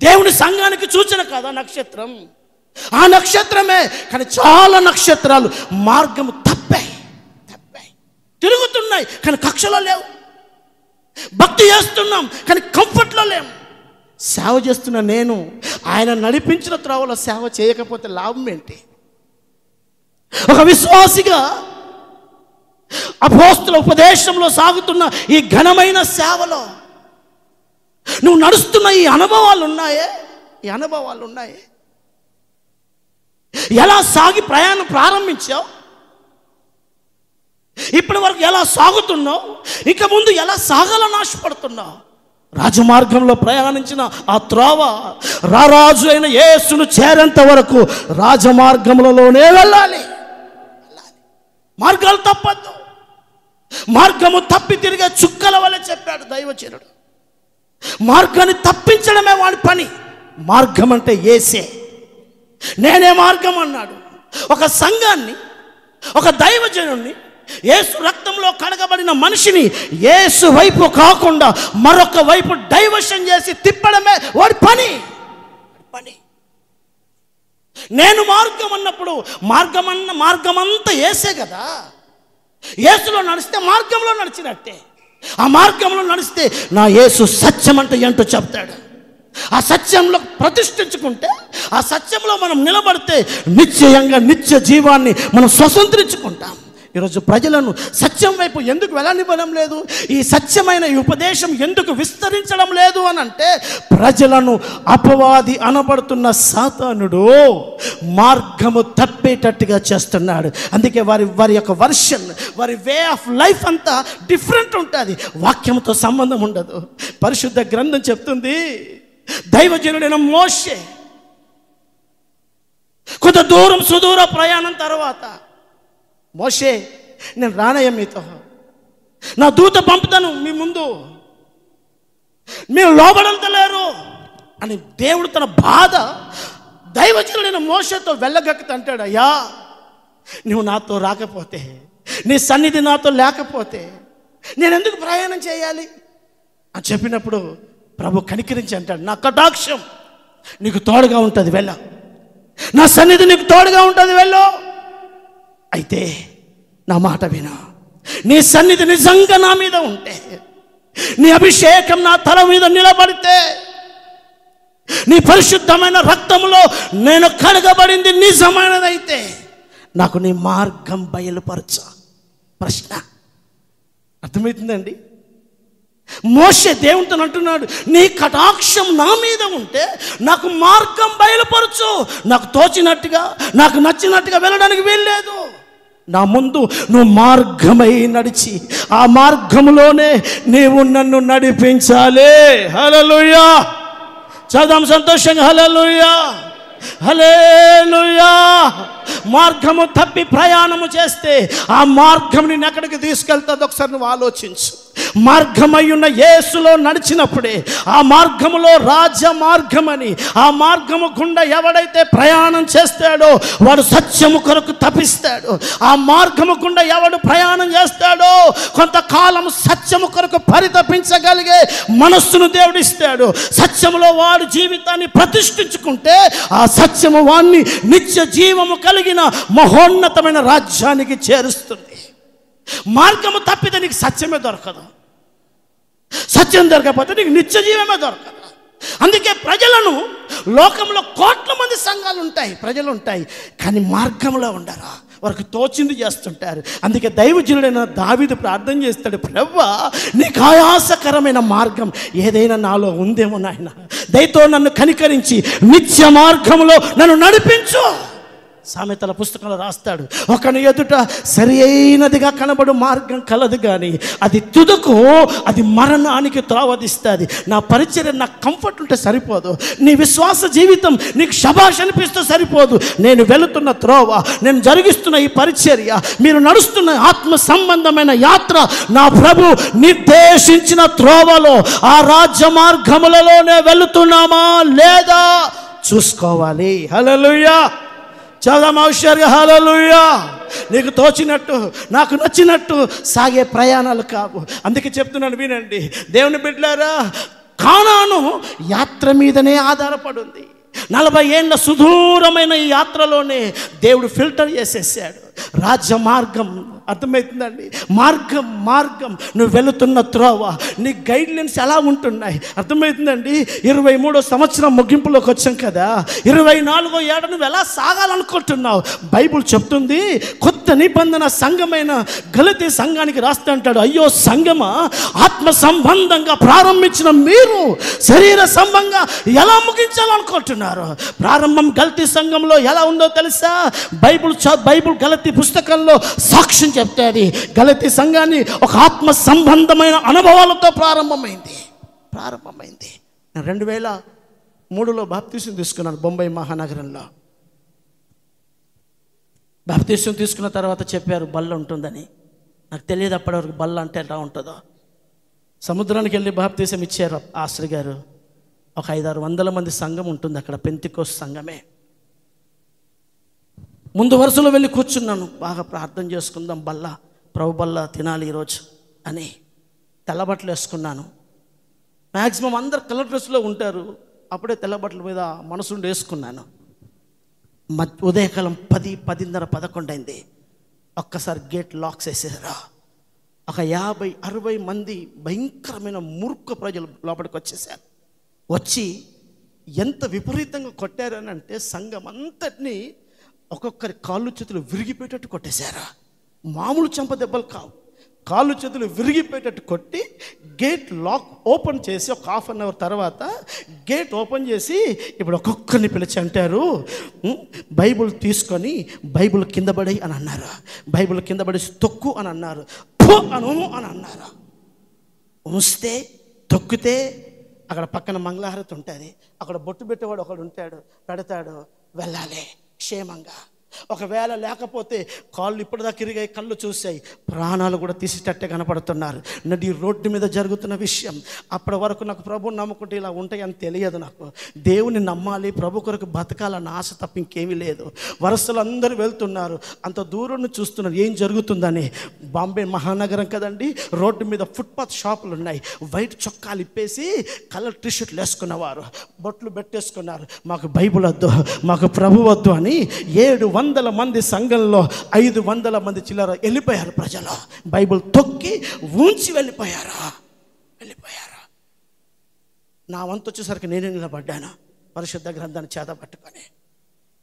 దేవుని సంఘానికి సూచన కాదా నక్షత్రం? ఆ నక్షత్రమే. కానీ చాలా నక్షత్రాలు మార్గము తప్పాయి తిరుగుతున్నాయి, కానీ కక్షలో లేవు. భక్తి చేస్తున్నాం కానీ కంఫర్ట్లో లేవు. సేవ చేస్తున్న నేను ఆయన నడిపించిన త్రోవలో సేవ చేయకపోతే లాభం ఏంటి? ఒక విశ్వాసిగా అపోస్తల ఉపదేశంలో సాగుతున్న ఈ ఘనమైన సేవలో నువ్వు నడుస్తున్న ఈ అనుభవాలు ఉన్నాయే, ఈ అనుభవాలు ఉన్నాయే. ఎలా సాగి ప్రయాణం ప్రారంభించావు? ఇప్పటి వరకు ఎలా సాగుతున్నావు? ఇక ముందు ఎలా సాగాలని ఆశపడుతున్నావు? రాజమార్గంలో ప్రయాణించిన ఆ త్రోవ రారాజు అయిన యేసును చేరేంత వరకు రాజమార్గములలోనే వెళ్ళాలి. మార్గాలు తప్పద్దు. మార్గము తప్పి తిరిగే చుక్కల వల్ల చెప్పాడు దైవజనుడు. మార్గాన్ని తప్పించడమే వాడి పని. మార్గం అంటే యేసే. నేనే మార్గం అన్నాడు. ఒక సంఘాన్ని, ఒక దైవజనుడిని, యేసు రక్తంలో కడగబడిన మనిషిని యేసు వైపు కాకుండా మరొక వైపు డైవర్షన్ చేసి తిప్పడమే వాడి పని. నేను మార్గం అన్నప్పుడు మార్గమంతా యేసే కదా. యేసులో నడిస్తే మార్గంలో నడిచినట్టే. ఆ మార్గంలో నడిస్తే నా యేసు సత్యం అంటే ఏంటో చెప్తాడు. ఆ సత్యంలో ప్రతిష్ఠించుకుంటే, ఆ సత్యంలో మనం నిలబడితే నిశ్చయంగా నిత్య జీవాన్ని మనం స్వతంత్రించుకుంటాం. ఈరోజు ప్రజలను సత్యం వైపు ఎందుకు వెళ్ళనివ్వడం లేదు? ఈ సత్యమైన ఈ ఉపదేశం ఎందుకు విస్తరించడం లేదు అని అంటే, ప్రజలను అపవాది అనబడుతున్న సాతానుడు మార్గము తప్పేటట్టుగా చేస్తున్నాడు. అందుకే వారి యొక్క వర్షన్, వారి వే ఆఫ్ లైఫ్ అంతా డిఫరెంట్ ఉంటుంది. వాక్యంతో సంబంధం ఉండదు. పరిశుద్ధ గ్రంథం చెప్తుంది, దైవజనుడైన మోషే కొంత దూరం సుదూర ప్రయాణం తర్వాత, మోషే నేను రానయ్య మీతో, నా దూత పంపుతాను మీ ముందు, మీరు లోబడంతలేరు అని దేవుడు తన బాధ దైవజనుడైన మోషేతో వెళ్ళగక్కుతా అంటాడు. అయ్యా నువ్వు నాతో రాకపోతే, నీ సన్నిధి నాతో లేకపోతే నేను ఎందుకు ప్రయాణం చేయాలి అని చెప్పినప్పుడు ప్రభు కనికరించి అంటాడు, నా కటాక్షం నీకు తోడుగా ఉంటుంది, వెళ్ళ. నా సన్నిధి నీకు తోడుగా ఉంటుంది, వెళ్ళు. అయితే నా మాట విను. నీ సన్నిధి నిజంగా నా మీద ఉంటే, నీ అభిషేకం నా తల మీద నిలబడితే, నీ పరిశుద్ధమైన రక్తములో నేను కడగబడింది నిజమైనదైతే, నాకు నీ మార్గం బయలుపరచ. ప్రశ్న అర్థమవుతుందండి? మోషే దేవునితో అంటున్నాడు, నీ కటాక్షం నా మీద ఉంటే నాకు మార్గం బయలుపరచు. నాకు తోచినట్టుగా, నాకు నచ్చినట్టుగా వెళ్ళడానికి వీల్లేదు. నా ముందు నువ్వు మార్గమై నడిచి ఆ మార్గములోనే నీవు నన్ను నడిపించాలి. హల్లెలూయా. చదువు సంతోషంగా. హల్లెలూయా, హల్లెలూయా. మార్గము తప్పి ప్రయాణము చేస్తే ఆ మార్గం నిన్ను ఎక్కడికి తీసుకెళ్తుందో ఒకసారి నువ్వు ఆలోచించు. మార్గమై ఉన్న యేసులో నడిచినప్పుడే ఆ మార్గములో రాజ మార్గమని, ఆ మార్గము గుండా ఎవడైతే ప్రయాణం చేస్తాడో వాడు సత్యము కొరకు తపిస్తాడు. ఆ మార్గము గుండా ఎవడు ప్రయాణం చేస్తాడో కొంతకాలం సత్యము కొరకు పరితపించగలిగే మనస్సును దేవుడిస్తాడు. సత్యములో వాడు జీవితాన్ని ప్రతిష్ఠించుకుంటే ఆ సత్యము వాణ్ణి నిత్య జీవము కలిగిన మహోన్నతమైన రాజ్యానికి చేరుస్తుంది. మార్గము తప్పితే నీకు సత్యమే దొరకదు. సత్యం దొరకకపోతే నీకు నిత్య జీవమే దొరకదు. అందుకే ప్రజలను, లోకంలో కోట్ల మంది సంఘాలు ఉంటాయి, ప్రజలు ఉంటాయి, కానీ మార్గంలో ఉండరు, వారికి తోచింది చేస్తుంటారు. అందుకే దైవజనుడైన దావీదు ప్రార్థన చేస్తాడు, ప్రభువా నీకు ఆయాసకరమైన మార్గం ఏదైనా నాలో ఉందేమో నాయన, దయతో నన్ను కనికరించి నిత్య మార్గంలో నన్ను నడిపించు. సామెతల పుస్తకంలో రాస్తాడు, ఒకని ఎదుట సరి అయినదిగా కనబడు మార్గం కలదు కానీ అది తుదకు అది మరణానికి త్రోవదిస్తుంది. నా పరిచర్య నాకు కంఫర్ట్ ఉంటే సరిపోదు, నీ విశ్వాస జీవితం నీకు శభాష్ అనిపిస్తే సరిపోదు. నేను వెళుతున్న త్రోవ, నేను జరిగిస్తున్న ఈ పరిచర్య, మీరు నడుస్తున్న ఆత్మ సంబంధమైన యాత్ర నా ప్రభు నిర్దేశించిన త్రోవలో ఆ రాజ్య మార్గములలోనే వెళుతున్నామా లేదా చూసుకోవాలి. హల్లెలూయా. చాలా హుషారుగా హల్లెలూయా. నీకు తోచినట్టు, నాకు నచ్చినట్టు సాగే ప్రయాణాలు కావు. అందుకే చెప్తున్నాను, వినండి దేవుని బిడ్డలారా, కానాను యాత్ర మీదనే ఆధారపడింది. 40 ఏళ్ళ సుదూరమైన ఈ యాత్రలోనే దేవుడు ఫిల్టర్ చేసేసాడు రాజ్య మార్గం. అర్థమవుతుందండి? మార్గం నువ్వు వెళుతున్న త్రోవ, నీ గైడ్లైన్స్ ఎలా ఉంటున్నాయి? అర్థమవుతుందండి? 23వ సంవత్సరం ముగింపులోకి వచ్చాం కదా, 24వ ఏడ నువ్వు ఎలా సాగాలనుకుంటున్నావు? బైబుల్ చెప్తుంది, కొత్త నిబంధన సంఘమైన గలతీ సంఘానికి రాస్తా అంటాడు, అయ్యో సంఘమా, ఆత్మ సంబంధంగా ప్రారంభించిన మీరు శరీర సంబంధంగా ఎలా ముగించాలనుకుంటున్నారు? ప్రారంభం గలతీ సంఘంలో ఎలా ఉందో తెలుసా? బైబుల్ గలతీ పుస్తకంలో సాక్ష్యం చెప్తాది. గలతీ సంఘాన్ని ఒక ఆత్మ సంబంధమైన అనుభవాలతో ప్రారంభమైంది. నేను 2003లో బాప్తీసం తీసుకున్నాను బొంబాయి మహానగరంలో. బాప్తీసం తీసుకున్న తర్వాత చెప్పారు బల్ల ఉంటుందని. నాకు తెలియదు అప్పటివరకు బల్ల అంటే ఎలా ఉంటుందో. సముద్రానికి వెళ్ళి బాప్తీసం ఇచ్చారు ఆశ్రీ గారు. ఒక 500-600 మంది సంఘం ఉంటుంది అక్కడ, పెంతికోస్తు సంఘమే. ముందు వరుసలో వెళ్ళి కూర్చున్నాను, బాగా ప్రార్థన చేసుకుందాం, బల్ల ప్రభు బల్ల తినాలి ఈరోజు అని. తెల్లబట్టలు వేసుకున్నాను. మ్యాక్సిమం అందరు కలర్ డ్రెస్లో ఉంటారు, అప్పుడే తెల్లబట్టల మీద మనసుండి వేసుకున్నాను. ఉదయకాలం 10-10:30-11 అయింది. ఒక్కసారి గేట్ లాక్స్ వేసేసారా. ఒక 50-60 మంది భయంకరమైన మూర్ఖ ప్రజలు లోపలికి వచ్చేసారు. వచ్చి ఎంత విపరీతంగా కొట్టారని అంటే, సంఘం అంతటినీ ఒక్కొక్కరి కాళ్ళు చేతులు విరిగిపోయేటట్టు కొట్టేశారా. మామూలు చెంప దెబ్బలు కావు, కాళ్ళు చేతులు విరిగిపోయేటట్టు కొట్టి గేట్ లాక్ ఓపెన్ చేసి ఒక ½ అన్ అవర్ తర్వాత గేట్ ఓపెన్ చేసి ఇప్పుడు ఒక్కొక్కరిని పిలిచి అంటారు, బైబుల్ తీసుకొని బైబుల్ కింద పడి అని అన్నారు. బైబుల్ కింద పడేసి తొక్కు అని అన్నారు. అను అని అన్నారు. ఉంచితే తొక్కితే అక్కడ పక్కన మంగళహారతి ఉంటుంది, అక్కడ బొట్టు పెట్టేవాడు ఒకడు ఉంటాడు, పెడతాడు, వెళ్ళాలి క్షేమంగా. ఒకవేళ లేకపోతే కాళ్ళు ఇప్పటిదాకా ఇరిగాయి, కళ్ళు చూసాయి, ప్రాణాలు కూడా తీసేటట్టే కనపడుతున్నారు. నది రోడ్డు మీద జరుగుతున్న విషయం. అప్పటి వరకు నాకు ప్రభుని నమ్ముకుంటే ఇలా ఉంటాయని తెలియదు. నాకు దేవుని నమ్మాలి, ప్రభు కొరకు బతకాలన్న ఆశ తప్ప ఇంకేమీ లేదు. వరుసలు అందరూ వెళ్తున్నారు, అంత దూరం చూస్తున్నారు ఏం జరుగుతుందని. బాంబే మహానగరం కదండి, రోడ్డు మీద ఫుట్పాత్ షాపులు ఉన్నాయి. వైట్ చొక్కాలు ఇప్పేసి కలర్ టీషర్ట్లు వేసుకున్నవారు, బొట్లు పెట్టేసుకున్నారు. మాకు బైబిల్ వద్దు, మాకు ప్రభు వద్దు అని 700 మంది సంఘంలో 500 మంది చిల్లర వెళ్ళిపోయారు. ప్రజలు బైబిల్ తొక్కి ఉంచి వెళ్ళిపోయారు. నా వంతు వచ్చేసరికి నేనే నిలబడ్డాను, పరిశుద్ధ గ్రంథాన్ని చేత పట్టుకొని.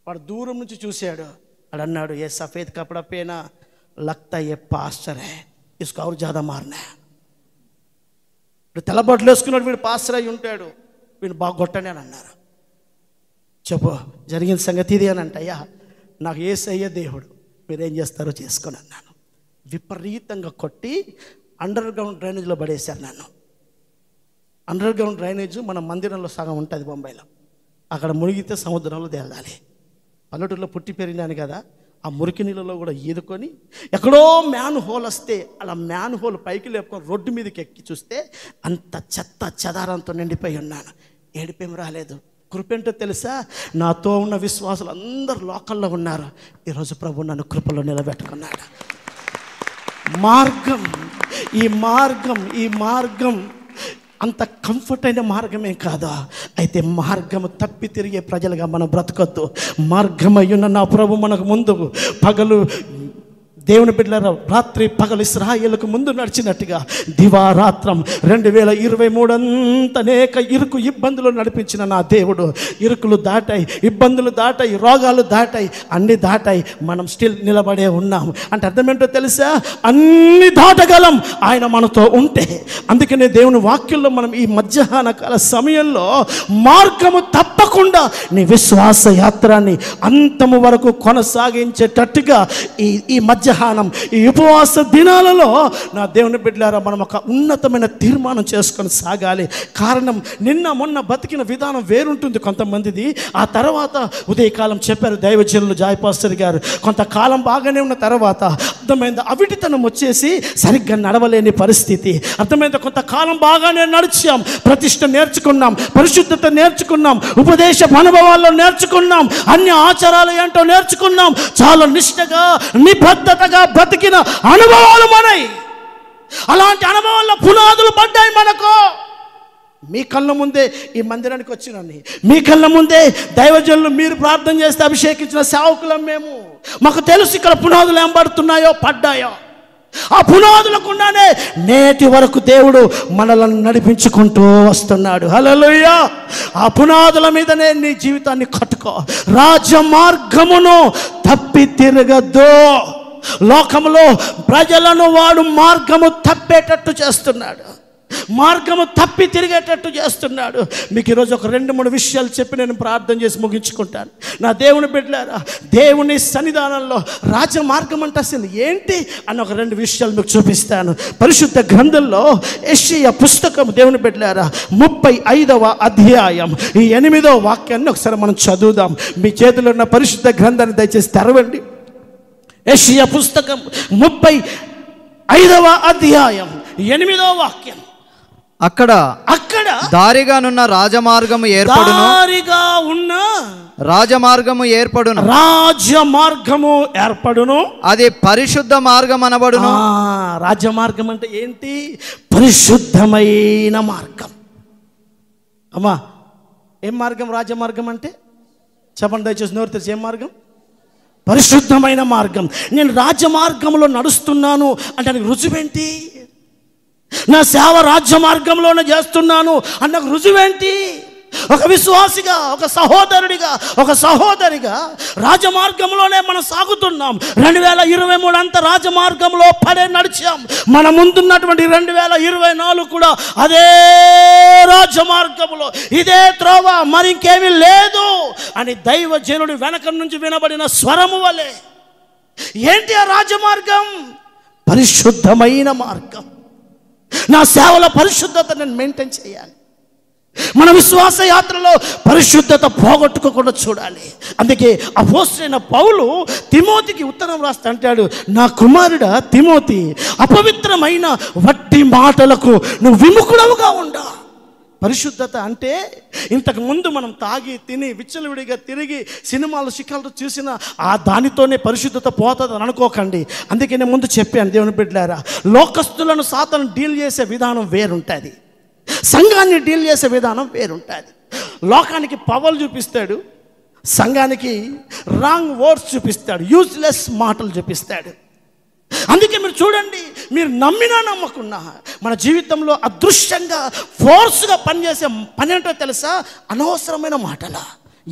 వాడు దూరం నుంచి చూశాడు. వాడు అన్నాడు, ఏ సఫేద్ కపడా పేనా లగ్తా ఏ పాస్టర్ హై, ఇస్కో ఔర్ జ్యాదా మారనా. ఇప్పుడు తెల్లబొట్లు వేసుకున్నాడు, వీడు పాస్టర్ అయి ఉంటాడు, వీడు బాగా కొట్టని అని అన్నారు. చెప్పు జరిగిన సంగతి ఇది అని అంటే, అయ్యా నాకు యేసయ్య దేవుడు, మీరేం చేస్తారో చేసుకొని అన్నాను. విపరీతంగా కొట్టి అండర్ గ్రౌండ్ డ్రైనేజ్లో పడేశారు నన్ను. అండర్ గ్రౌండ్ డ్రైనేజ్ మన మందిరంలో సగం ఉంటుంది బొంబాయిలో. అక్కడ మునిగితే సముద్రంలో తేలాలి. పల్లెటూరులో పుట్టి పెరిగినాను కదా, ఆ మురికి నీళ్ళలో కూడా ఈదుకొని ఎక్కడో మ్యాన్ హోల్ వస్తే అలా మ్యాన్ హోల్ పైకి లేపుకొని రోడ్డు మీదకి ఎక్కి చూస్తే అంత చెత్త చెదారంతో నిండిపోయి ఉన్నాను. ఏడిపేం రాలేదు. కృపేంటో తెలుసా, నాతో ఉన్న విశ్వాసులు అందరూ లోకల్లో ఉన్నారు. ఈరోజు ప్రభు నన్ను కృపలో నిలబెట్టుకున్నాడు. ఈ మార్గం అంత కంఫర్ట్ అయిన మార్గమే కాదా, అయితే మార్గము తప్పి తిరిగే ప్రజలుగా మనం బ్రతకొద్దు. మార్గమయ్యున్న నా ప్రభు మనకు ముందు పగలు దేవుని బిడ్డలారా, రాత్రి పగలు ఇశ్రాయేలుకు ముందు నడిచినట్టుగా దివారాత్రం 2023 అంతా అనేక ఇబ్బందులు నడిపించిన నా దేవుడు, ఇరుకులు దాటాయి, ఇబ్బందులు దాటాయి, రోగాలు దాటాయి, అన్ని దాటాయి, మనం స్టిల్ నిలబడే ఉన్నాం. అంటే అర్థమేంటో తెలుసా, అన్ని దాటగలం ఆయన మనతో ఉంటే. అందుకనే దేవుని వాక్యంలో మనం ఈ మధ్యాహ్న కాల సమయంలో మార్గము తప్పకుండా నీ విశ్వాస యాత్రాన్ని అంతము వరకు కొనసాగించేటట్టుగా ఈ మధ్యాహ్నం ఈ ఉపవాస దినాలలో నా దేవుని బిడ్డలారా, మనం ఒక ఉన్నతమైన తీర్మానం చేసుకొని సాగాలి. కారణం, నిన్న మొన్న బతికిన విధానం వేరుంటుంది కొంతమందిది. ఆ తర్వాత ఉదయకాలం చెప్పారు దైవజనులు జాయ్ పాస్టర్ గారు, కొంతకాలం బాగానే ఉన్న తర్వాత అర్థమైంది అవిటితనం వచ్చేసి సరిగ్గా నడవలేని పరిస్థితి. అర్థమైంది కొంతకాలం బాగానే నడిచాం, ప్రతిష్ట నేర్చుకున్నాం, పరిశుద్ధత నేర్చుకున్నాం, ఉపదేశ అనుభవాల్లో నేర్చుకున్నాం, అన్ని ఆచారాలు ఏంటో నేర్చుకున్నాం, చాలా నిష్ఠగా నిబద్ధతగా బతికిన అనుభవాలు మనయి. అలాంటి అనుభవాల్లో పునాదులు పడ్డాయి మనకు. మీ కళ్ళ ముందే ఈ మందిరానికి వచ్చినని, మీ కళ్ళ ముందే దైవజనులు మీరు ప్రార్థన చేస్తే అభిషేకించిన సేవకులం మేము. మాకు తెలుసు ఇక్కడ పునాదులు ఏం పడుతున్నాయో పడ్డాయో. ఆ పునాదులకుండానే నేటి వరకు దేవుడు మనల్ని నడిపించుకుంటూ వస్తున్నాడు. హల్లెలూయా. ఆ పునాదుల మీదనే నీ జీవితాన్ని కట్టుకో. రాజమార్గమును తప్పి తిరగద్దు. లోకములో ప్రజలను వాడు మార్గము తప్పేటట్టు చేస్తున్నాడు, మార్గము తప్పి తిరిగేటట్టు చేస్తున్నాడు. మీకు ఈరోజు ఒక 2-3 విషయాలు చెప్పి నేను ప్రార్థన చేసి ముగించుకుంటాను. నా దేవుని బిడ్డలారా, దేవుని సన్నిధానంలో రాజమార్గం అంటే అసలు ఏంటి అని ఒక 2 విషయాలు మీకు చూపిస్తాను. పరిశుద్ధ గ్రంథంలో యెషయా పుస్తకం దేవుని బిడ్డలారా 35వ అధ్యాయం ఈ 8వ వాక్యాన్ని ఒకసారి మనం చదువుదాం. మీ చేతిలో ఉన్న పరిశుద్ధ గ్రంథాన్ని దయచేసి తెరవండి. యెషయా పుస్తకం 35వ అధ్యాయం 8వ వాక్యం. అక్కడ దారిగానున్న రాజమార్గము ఏర్పడును, అది పరిశుద్ధ మార్గం అనబడును. రాజమార్గం అంటే ఏంటి? పరిశుద్ధమైన మార్గం. అమ్మా, ఏం మార్గం రాజమార్గం అంటే? చెప్పండి దయచేసి, నోరు తెరిచి. ఏం మార్గం? పరిశుద్ధమైన మార్గం. నేను రాజమార్గంలో నడుస్తున్నాను అంటే నాకు రుజువేంటి? నా సేవ రాజ్య మార్గంలోనే చేస్తున్నాను అన్నకు రుజువేంటి? ఒక విశ్వాసిగా, ఒక సహోదరుడిగా, ఒక సహోదరిగా రాజమార్గంలోనే మనం సాగుతున్నాం. 2023 అంతా రాజమార్గంలో పడే నడిచాం. మన ముందున్నటువంటి 2024 కూడా అదే రాజమార్గంలో, ఇదే త్రోవ, మరి ఇంకేమీ లేదు అని దైవజనుడి వెనక నుంచి వినబడిన స్వరము వలె. ఏంటి ఆ రాజమార్గం? పరిశుద్ధమైన మార్గం. నా సేవలో పరిశుద్ధత నేను మెయింటైన్ చేయాలి. మన విశ్వాస యాత్రలో పరిశుద్ధత పోగొట్టుకోకుండా చూడాలి. అందుకే అపోస్తలుడైన పౌలు తిమోతికి ఉత్తరం రాస్తా అంటాడు, నా కుమారుడా తిమోతి, అపవిత్రమైన వట్టి మాటలకు నువ్వు విముఖుడవుగా ఉండా. పరిశుద్ధత అంటే ఇంతకు ముందు మనం తాగి తిని విచ్చలవిడిగా తిరిగి సినిమాలు శిఖరాలు చూసిన ఆ దానితోనే పరిశుద్ధత పోతుంది అని అనుకోకండి. అందుకే నేను ముందు చెప్పాను, దేవుని బిడ్డలారా, లోకస్తులను సాతాను డీల్ చేసే విధానం వేరుంటుంది, సంఘాన్ని డీల్ చేసే విధానం వేరుంటుంది. లోకానికి పవర్లు చూపిస్తాడు, సంఘానికి రాంగ్ వర్డ్స్ చూపిస్తాడు, యూజ్లెస్ మాటలు చూపిస్తాడు. అందుకే మీరు చూడండి, మీరు నమ్మినా నమ్మకున్నా మన జీవితంలో అదృశ్యంగా ఫోర్స్గా పనిచేసే పని ఏంటో తెలుసా? అనవసరమైన మాటల.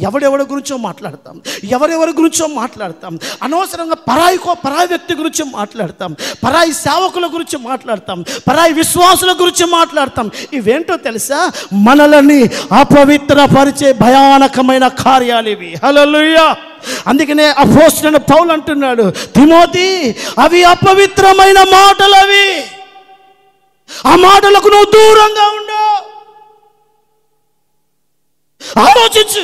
ఎవడెవడి గురించో మాట్లాడతాం, ఎవరెవరి గురించో మాట్లాడతాం, అనవసరంగా పరాయి వ్యక్తి గురించి మాట్లాడతాం, పరాయి సేవకుల గురించి మాట్లాడతాం, పరాయి విశ్వాసుల గురించి మాట్లాడతాం. ఇవేంటో తెలుసా? మనల్ని అపవిత్రపరిచే భయానకమైన కార్యాలు ఇవి. హల్లెలూయా. అందుకనే అపోస్తలుడైన పౌలు అంటున్నాడు, తిమోతి, అవి అపవిత్రమైన మాటలు, అవి ఆ మాటలకు నువ్వు దూరంగా ఉండు. ఆలోచించు,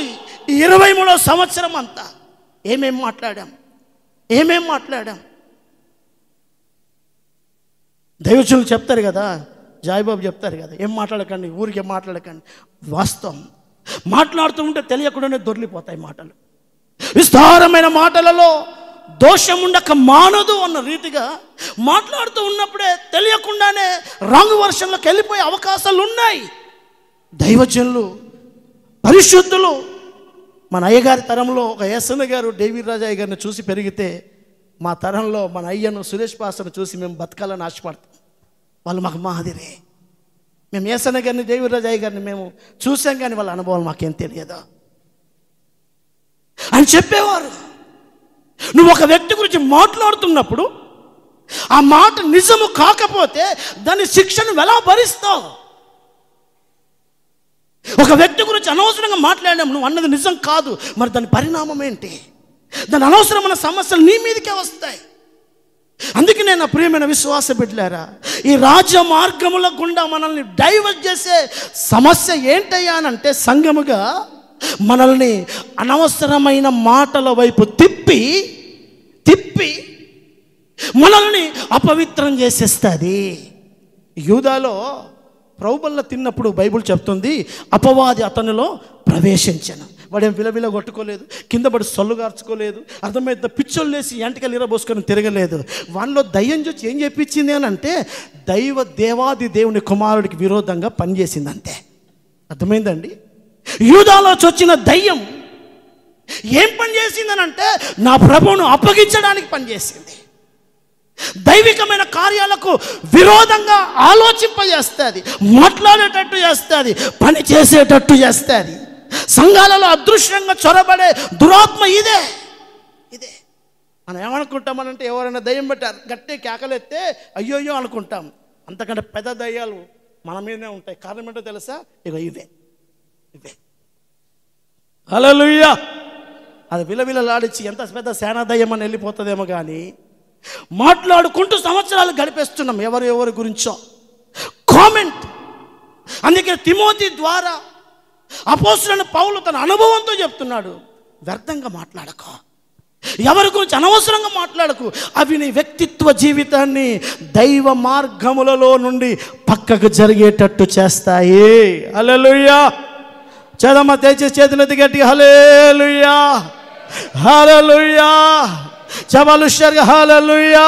23వ సంవత్సరం అంతా ఏమేం మాట్లాడాం. దైవజనులు చెప్తారు కదా, జాయిబాబు చెప్తారు కదా, ఏం మాట్లాడకండి, ఊరికే మాట్లాడకండి. వాస్తవం, మాట్లాడుతూ ఉంటే తెలియకుండానే దొర్లిపోతాయి మాటలు. విస్తారమైన మాటలలో దోషం ఉండక మానదు అన్న రీతిగా మాట్లాడుతూ ఉన్నప్పుడే తెలియకుండానే రాంగ్ వర్షంలోకి వెళ్ళిపోయే అవకాశాలు ఉన్నాయి. దైవజనులు, పరిశుద్ధులు, మన అయ్యగారి తరంలో ఒక ఎస్ఎన్ గారు డేవిడ్ రాజయ్య గారిని చూసి పెరిగితే, మా తరంలో మన అయ్యను సురేష్ పాస్టర్ను చూసి మేము బతకాలని ఆశపడతాం. వాళ్ళు మాకు మాదిరే. మేము ఎస్ఎన్ గారిని, డేవిడ్ రాజయ్య గారిని మేము చూసాం, కానీ వాళ్ళ అనుభవాలు మాకేం తెలియదు అని చెప్పేవారు. నువ్వు ఒక వ్యక్తి గురించి మాట్లాడుతున్నప్పుడు ఆ మాట నిజము కాకపోతే దాని శిక్షను ఎలా భరిస్తావు? ఒక వ్యక్తి గురించి అనవసరంగా మాట్లాడాము, నువ్వు అన్నది నిజం కాదు, మరి దాని పరిణామం ఏంటి? దాని అనవసరమైన సమస్యలు నీ మీదకే వస్తాయి. అందుకే నేను నా ప్రియమైన విశ్వాస బిడ్డలారా, ఈ రాజ్య మార్గముల గుండా మనల్ని డైవర్ట్ చేసే సమస్య ఏంటయ్యా అంటే, సంఘముగా మనల్ని అనవసరమైన మాటల వైపు తిప్పి మనల్ని అపవిత్రం చేసేస్తుంది. యూదాలో ప్రభుబల్ల తిన్నప్పుడు బైబిల్ చెప్తుంది, అపవాది అతనిలో ప్రవేశించను. వాడేం విలవిల కొట్టుకోలేదు, కింద పడి సొల్లు గార్చుకోలేదు, అర్థమైతే పిచ్చోళ్ళు లేసి ఎంటకలు ఇరబోసుకొని తిరగలేదు. వాళ్ళలో దయ్యం చూసి ఏం చెప్పించింది అని అంటే, దేవాది దేవుని కుమారుడికి విరోధంగా పనిచేసింది అంతే. అర్థమైందండి? యూదాలో వచ్చిన దయ్యం ఏం పని చేసిందనంటే, నా ప్రభువును అప్పగించడానికి పనిచేసింది. దైవికమైన కార్యాలకు విరోధంగా ఆలోచింపజేస్తుంది, మాట్లాడేటట్టు చేస్తుంది, పని చేసేటట్టు చేస్తుంది. సంఘాలలో అదృశ్యంగా చొరబడే దురాత్మ ఇదే. మనం ఏమనుకుంటామనంటే, ఎవరైనా దయ్యం పెట్టారు గట్టి కేకలెత్తే అయ్యోయ్యో అనుకుంటాం. అంతకంటే పెద్ద దయ్యాలు మన మీదనే ఉంటాయి. కారణం ఏంటో తెలుసా? ఇవే. హల్లెలూయా. అది విలవిలలాడించి ఎంత పెద్ద సేనా దయ్యం అని వెళ్ళిపోతుందేమో, కానీ మాట్లాడుకుంటూ సంవత్సరాలు గడిపేస్తున్నాం ఎవరి గురించో. కామెంట్. అందుకే తిమోతి ద్వారా అపోస్తలుడైన పౌలు తన అనుభవంతో చెప్తున్నాడు, వ్యర్థంగా మాట్లాడకు, ఎవరి గురించి అనవసరంగా మాట్లాడకు. అవి నీ వ్యక్తిత్వ జీవితాన్ని దైవ మార్గములలో నుండి పక్కకు జరిగేటట్టు చేస్తాయి. హల్లెలూయా. చదమ్మ, దయచేసి చేతులెత్తి గట్టిగా హల్లెలూయా, హల్లెలూయా, చబలుషర్గా హల్లెలూయా.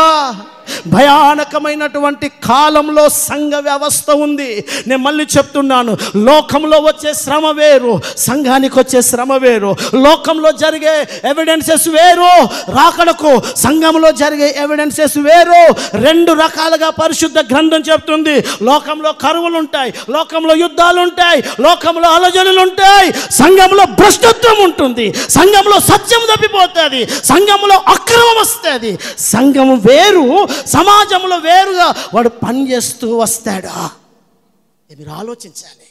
భయానకమైనటువంటి కాలంలో సంఘ వ్యవస్థ ఉంది. నేను మళ్ళీ చెప్తున్నాను, లోకంలో వచ్చే శ్రమ వేరు, సంఘానికి వచ్చే శ్రమ వేరు. లోకంలో జరిగే ఎవిడెన్సెస్ వేరు, రాకడకు సంఘంలో జరిగే ఎవిడెన్సెస్ వేరు. రెండు రకాలుగా పరిశుద్ధ గ్రంథం చెప్తుంది. లోకంలో కరువులు ఉంటాయి, లోకంలో యుద్ధాలు ఉంటాయి, లోకంలో అలజడులు ఉంటాయి, సంఘంలో భ్రష్టత్వం ఉంటుంది, సంఘంలో సత్యం తప్పిపోతుంది, సంఘంలో అక్రమం వస్తుంది. సంఘం వేరు, సమాజంలో వేరుగా వాడు పనిచేస్తూ వస్తాడా? మీరు ఆలోచించాలి.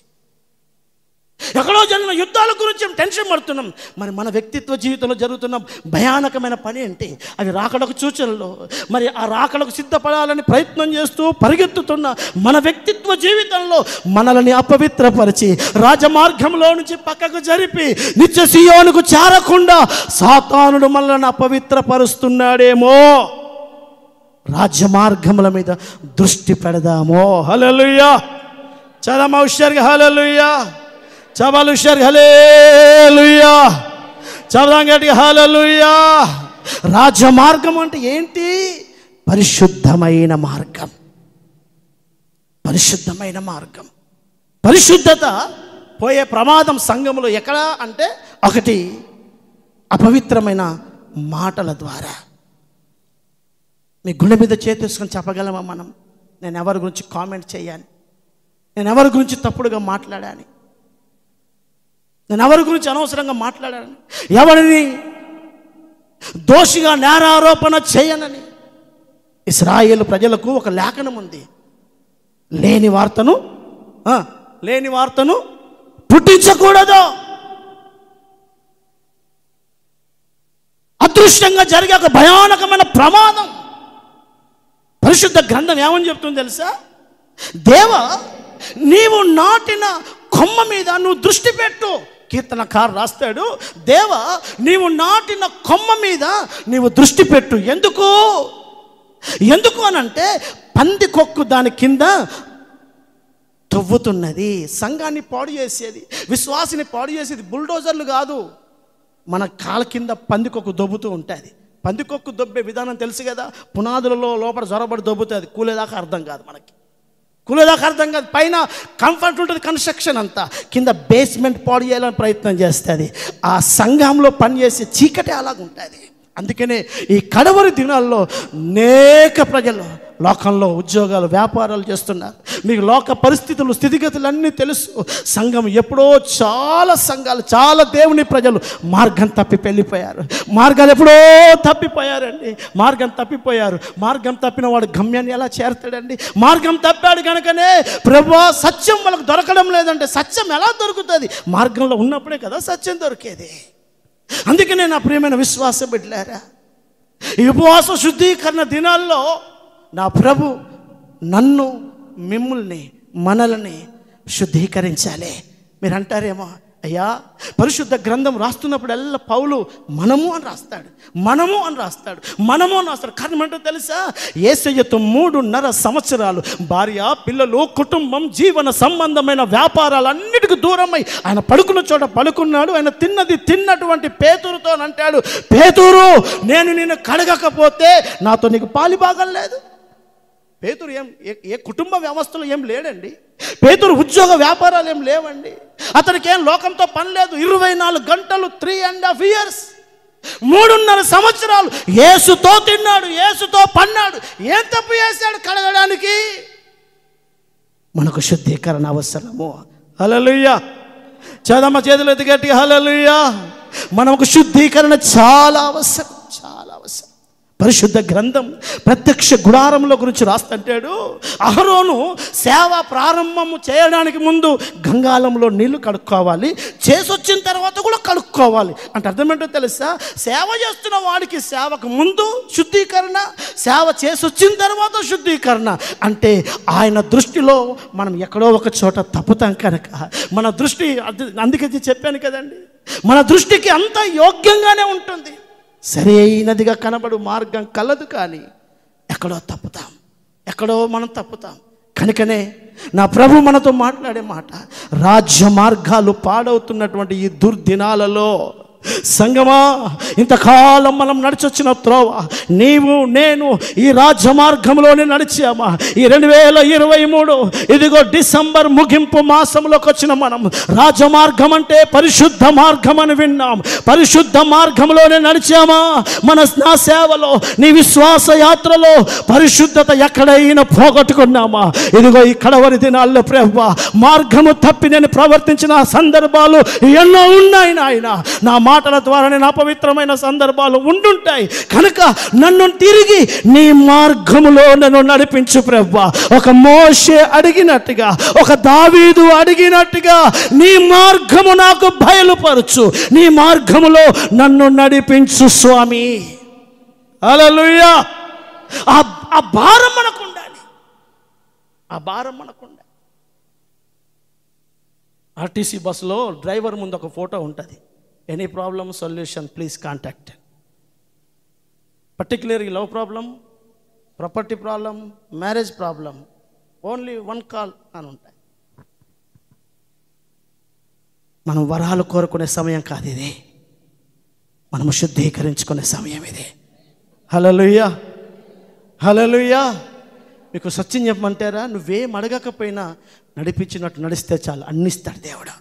ఎక్కడో జరిగిన యుద్ధాల గురించి టెన్షన్ పడుతున్నాం, మరి మన వ్యక్తిత్వ జీవితంలో జరుగుతున్న భయానకమైన పని ఏంటి? అవి రాకడకు సూచనలు. మరి ఆ రాకడకు సిద్ధపడాలని ప్రయత్నం చేస్తూ పరిగెత్తుతున్న మన వ్యక్తిత్వ జీవితంలో మనల్ని అపవిత్రపరిచి రాజమార్గంలో నుంచి పక్కకు జరిపి నిత్య సీయోనుకు చేరకుండా సాతానుడు మనల్ని అపవిత్రపరుస్తున్నాడేమో. రాజ్య మార్గముల మీద దృష్టి పెడదామో. హల్లెలూయా. చదమ్మా హుషారుగా హల్లెలూయా. చదవాలి హుషారుగా హల్లెలూయా. చదవం గట్టిగా హల్లెలూయా. రాజమార్గం అంటే ఏంటి? పరిశుద్ధమైన మార్గం. పరిశుద్ధమైన మార్గం. పరిశుద్ధత పోయే ప్రమాదం సంఘములో ఎక్కడ అంటే, ఒకటి అపవిత్రమైన మాటల ద్వారా. మీ గుండె మీద చేతుకొని చెప్పగలమా మనం? నేను ఎవరి గురించి కామెంట్ చేయాలి, నేను ఎవరి గురించి తప్పుడుగా మాట్లాడాను, నేను ఎవరి గురించి అనవసరంగా మాట్లాడాను, ఎవరిని దోషిగా నేరారోపణ చేయనని. ఇశ్రాయేలు ప్రజలకు ఒక లేఖనం ఉంది, లేని వార్తను పుట్టించకూడదు. అదృష్టంగా జరిగే ఒక భయానకమైన ప్రమాదం. పరిశుద్ధ గ్రంథం ఏమని చెప్తుంది తెలుసా? దేవా, నీవు నాటిన కొమ్మ మీద నువ్వు దృష్టి పెట్టు. కీర్తనకారు రాస్తాడు, దేవా నీవు నాటిన కొమ్మ మీద నీవు దృష్టి పెట్టు. ఎందుకు అనంటే, పందికొక్కు దాని కింద తవ్వుతున్నది. సంఘాన్ని పాడు చేసేది, విశ్వాసిని పాడు చేసేది బుల్డోజర్లు కాదు. మన కాళ్ళ కింద పందికొక్కు దొబ్బుతూ ఉంటుంది. పందికొక్కు దొబ్బే విధానం తెలుసు కదా, పునాదులలో లోపల జొరబడి దొబ్బుతుంది. కూలేదాకా అర్థం కాదు మనకి, పైన కంఫర్ట్ ఉంటుంది, కన్స్ట్రక్షన్ అంతా, కింద బేస్మెంట్ పాడు చేయాలని ప్రయత్నం చేస్తుంది. ఆ సంఘంలో పనిచేసే చీకటి అలాగుంటుంది. అందుకనే ఈ కడవరి దినాల్లో అనేక ప్రజలు లోకంలో ఉద్యోగాలు, వ్యాపారాలు చేస్తున్నారు. మీకు లోక పరిస్థితులు, స్థితిగతులు అన్నీ తెలుసు. సంఘం ఎప్పుడో చాలా దేవుని ప్రజలు మార్గం తప్పి వెళ్ళిపోయారు. మార్గాలు ఎప్పుడో తప్పిపోయారండి. మార్గం తప్పిన వాడు గమ్యాన్ని ఎలా చేరతాడండి? మార్గం తప్పాడు కనుకనే ప్రభువా సత్యం వాళ్ళకు దొరకడం లేదంటే, సత్యం ఎలా దొరుకుతుంది? మార్గంలో ఉన్నప్పుడే కదా సత్యం దొరికేది. అందుకనే నా ప్రియమైన విశ్వాస బిడ్డలారా, ఈ ఉపవాస శుద్ధీకరణ దినాల్లో నా ప్రభు నన్ను, మిమ్మల్ని, మనల్ని శుద్ధీకరించాలి. మీరు అంటారేమో, అయ్యా పరిశుద్ధ గ్రంథం రాస్తున్నప్పుడల్లా పౌలు మనము అని రాస్తాడు. కారణం ఏంటో తెలుసా? యేసయ్యతో 3.5 సంవత్సరాలు భార్య, పిల్లలు, కుటుంబం, జీవన సంబంధమైన వ్యాపారాలు అన్నిటికీ దూరమై ఆయన పడుకున్న చోట పడుకున్నాడు. ఆయన తిన్నటువంటి పేతురుతో అంటాడు, పేతురు నేను నిన్ను కడగకపోతే నాతో నీకు పాలిభాగం లేదు. పేతురు ఏ కుటుంబ వ్యవస్థలో ఏం లేడండి. పేతురు ఉద్యోగ వ్యాపారాలు ఏం లేవండి. అతనికి ఏం లోకంతో పని లేదు. 24 గంటలు 3.5 years 3.5 సంవత్సరాలు యేసుతో తిన్నాడు, యేసుతో పన్నాడు. ఏం తప్పు చేశాడు కడగడానికి? మనకు శుద్ధీకరణ అవసరము. హల్లెలూయా. చదమ్మ చేతులు ఎత్తి గట్టిగా హల్లెలూయా. మనకు శుద్ధీకరణ చాలా అవసరం. పరిశుద్ధ గ్రంథం ప్రత్యక్ష గుడారంలో గురించి రాస్తుంటాడు, అహరోను సేవ ప్రారంభము చేయడానికి ముందు గంగాళంలో నీళ్లు కడుక్కోవాలి, చేసొచ్చిన తర్వాత కూడా కడుక్కోవాలి. అంటే అర్థం ఏంటో తెలుసా? సేవ చేస్తున్న వాడికి సేవకు ముందు శుద్ధీకరణ, సేవ చేసొచ్చిన తర్వాత శుద్ధీకరణ. అంటే ఆయన దృష్టిలో మనం ఎక్కడో ఒక చోట తప్పుతాం కనుక మన దృష్టి, అందుకే చెప్పాను కదండి, మన దృష్టికి అంత యోగ్యంగానే ఉంటుంది. సరి అయినదిగా కనబడు మార్గం కలదు, కానీ ఎక్కడో మనం తప్పుతాం. కనుకనే నా ప్రభు మనతో మాట్లాడే మాట, రాజ్య మార్గాలు పాడవుతున్నటువంటి ఈ దుర్దినాలలో సంగమా, ఇంతకాలం మనం నడిచొచ్చిన త్రోవ, నీవు నేను ఈ రాజ్య మార్గంలోనే నడిచామా? ఈ 2023 ఇదిగో డిసెంబర్ ముగింపు మాసంలోకి వచ్చిన మనం రాజమార్గం అంటే పరిశుద్ధ మార్గం అని విన్నాం. పరిశుద్ధ మార్గంలోనే నడిచామా? నా సేవలో, నీ విశ్వాస యాత్రలో పరిశుద్ధత ఎక్కడైనా పోగొట్టుకున్నామా? ఇదిగో ఈ కడవరి దినాల్లో ప్రభువా, మార్గము తప్పి నేను ప్రవర్తించిన సందర్భాలు ఎన్నో ఉన్నాయి నాయన. నా మాటల ద్వారా నేను అపవిత్రమైన సందర్భాలు ఉండుంటాయి కనుక నన్ను తిరిగి నీ మార్గములో నన్ను నడిపించు ప్రభువా. ఒక మోషే అడిగినట్టుగా, ఒక దావీదు అడిగినట్టుగా నీ మార్గము నాకు బయలుపరచు, నీ మార్గములో నన్ను నడిపించు స్వామి. హల్లెలూయా. ఆ భారం మనకు ఉండాలి. ఆర్టీసీ బస్సులో డ్రైవర్ ముందు ఒక ఫోటో ఉంటుంది, any problem solution please contact. Particularly love problem, property problem, marriage problem, only 1 call అని ఉంటాయి. మనం వరాలు కోరుకునే సమయం కాదు ఇది, మనము శుద్ధీకరించుకునే సమయం ఇది. హల్లెలూయా, హల్లెలూయా. మీకు సత్యం చెప్పమంటారా, నువ్వేం అడగకపోయినా నడిపించినట్టు నడిస్తే చాలు, అన్నిస్తాడు దేవుడు,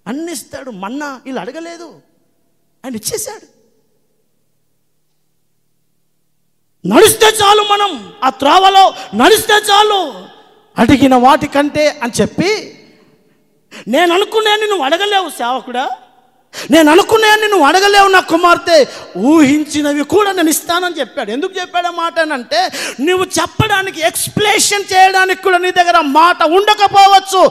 అన్నిస్తాడు. మన్నా వీళ్ళు అడగలేదు, ఆయన ఇచ్చేశాడు. నడిస్తే చాలు, మనం ఆ త్రోవలో నడిస్తే చాలు. అడిగిన వాటికంటే అని చెప్పి, నేను అనుకున్నాను నువ్వు అడగలేవు సేవకుడా, నేను అనుకున్నాను నువ్వు అడగలేవు నా కుమార్తె, ఊహించినవి కూడా నేను ఇస్తానని చెప్పాడు. ఎందుకు చెప్పాడు ఆ మాట అంటే, నువ్వు చెప్పడానికి, ఎక్స్ప్లెనేషన్ చేయడానికి కూడా నీ దగ్గర మాట ఉండకపోవచ్చు.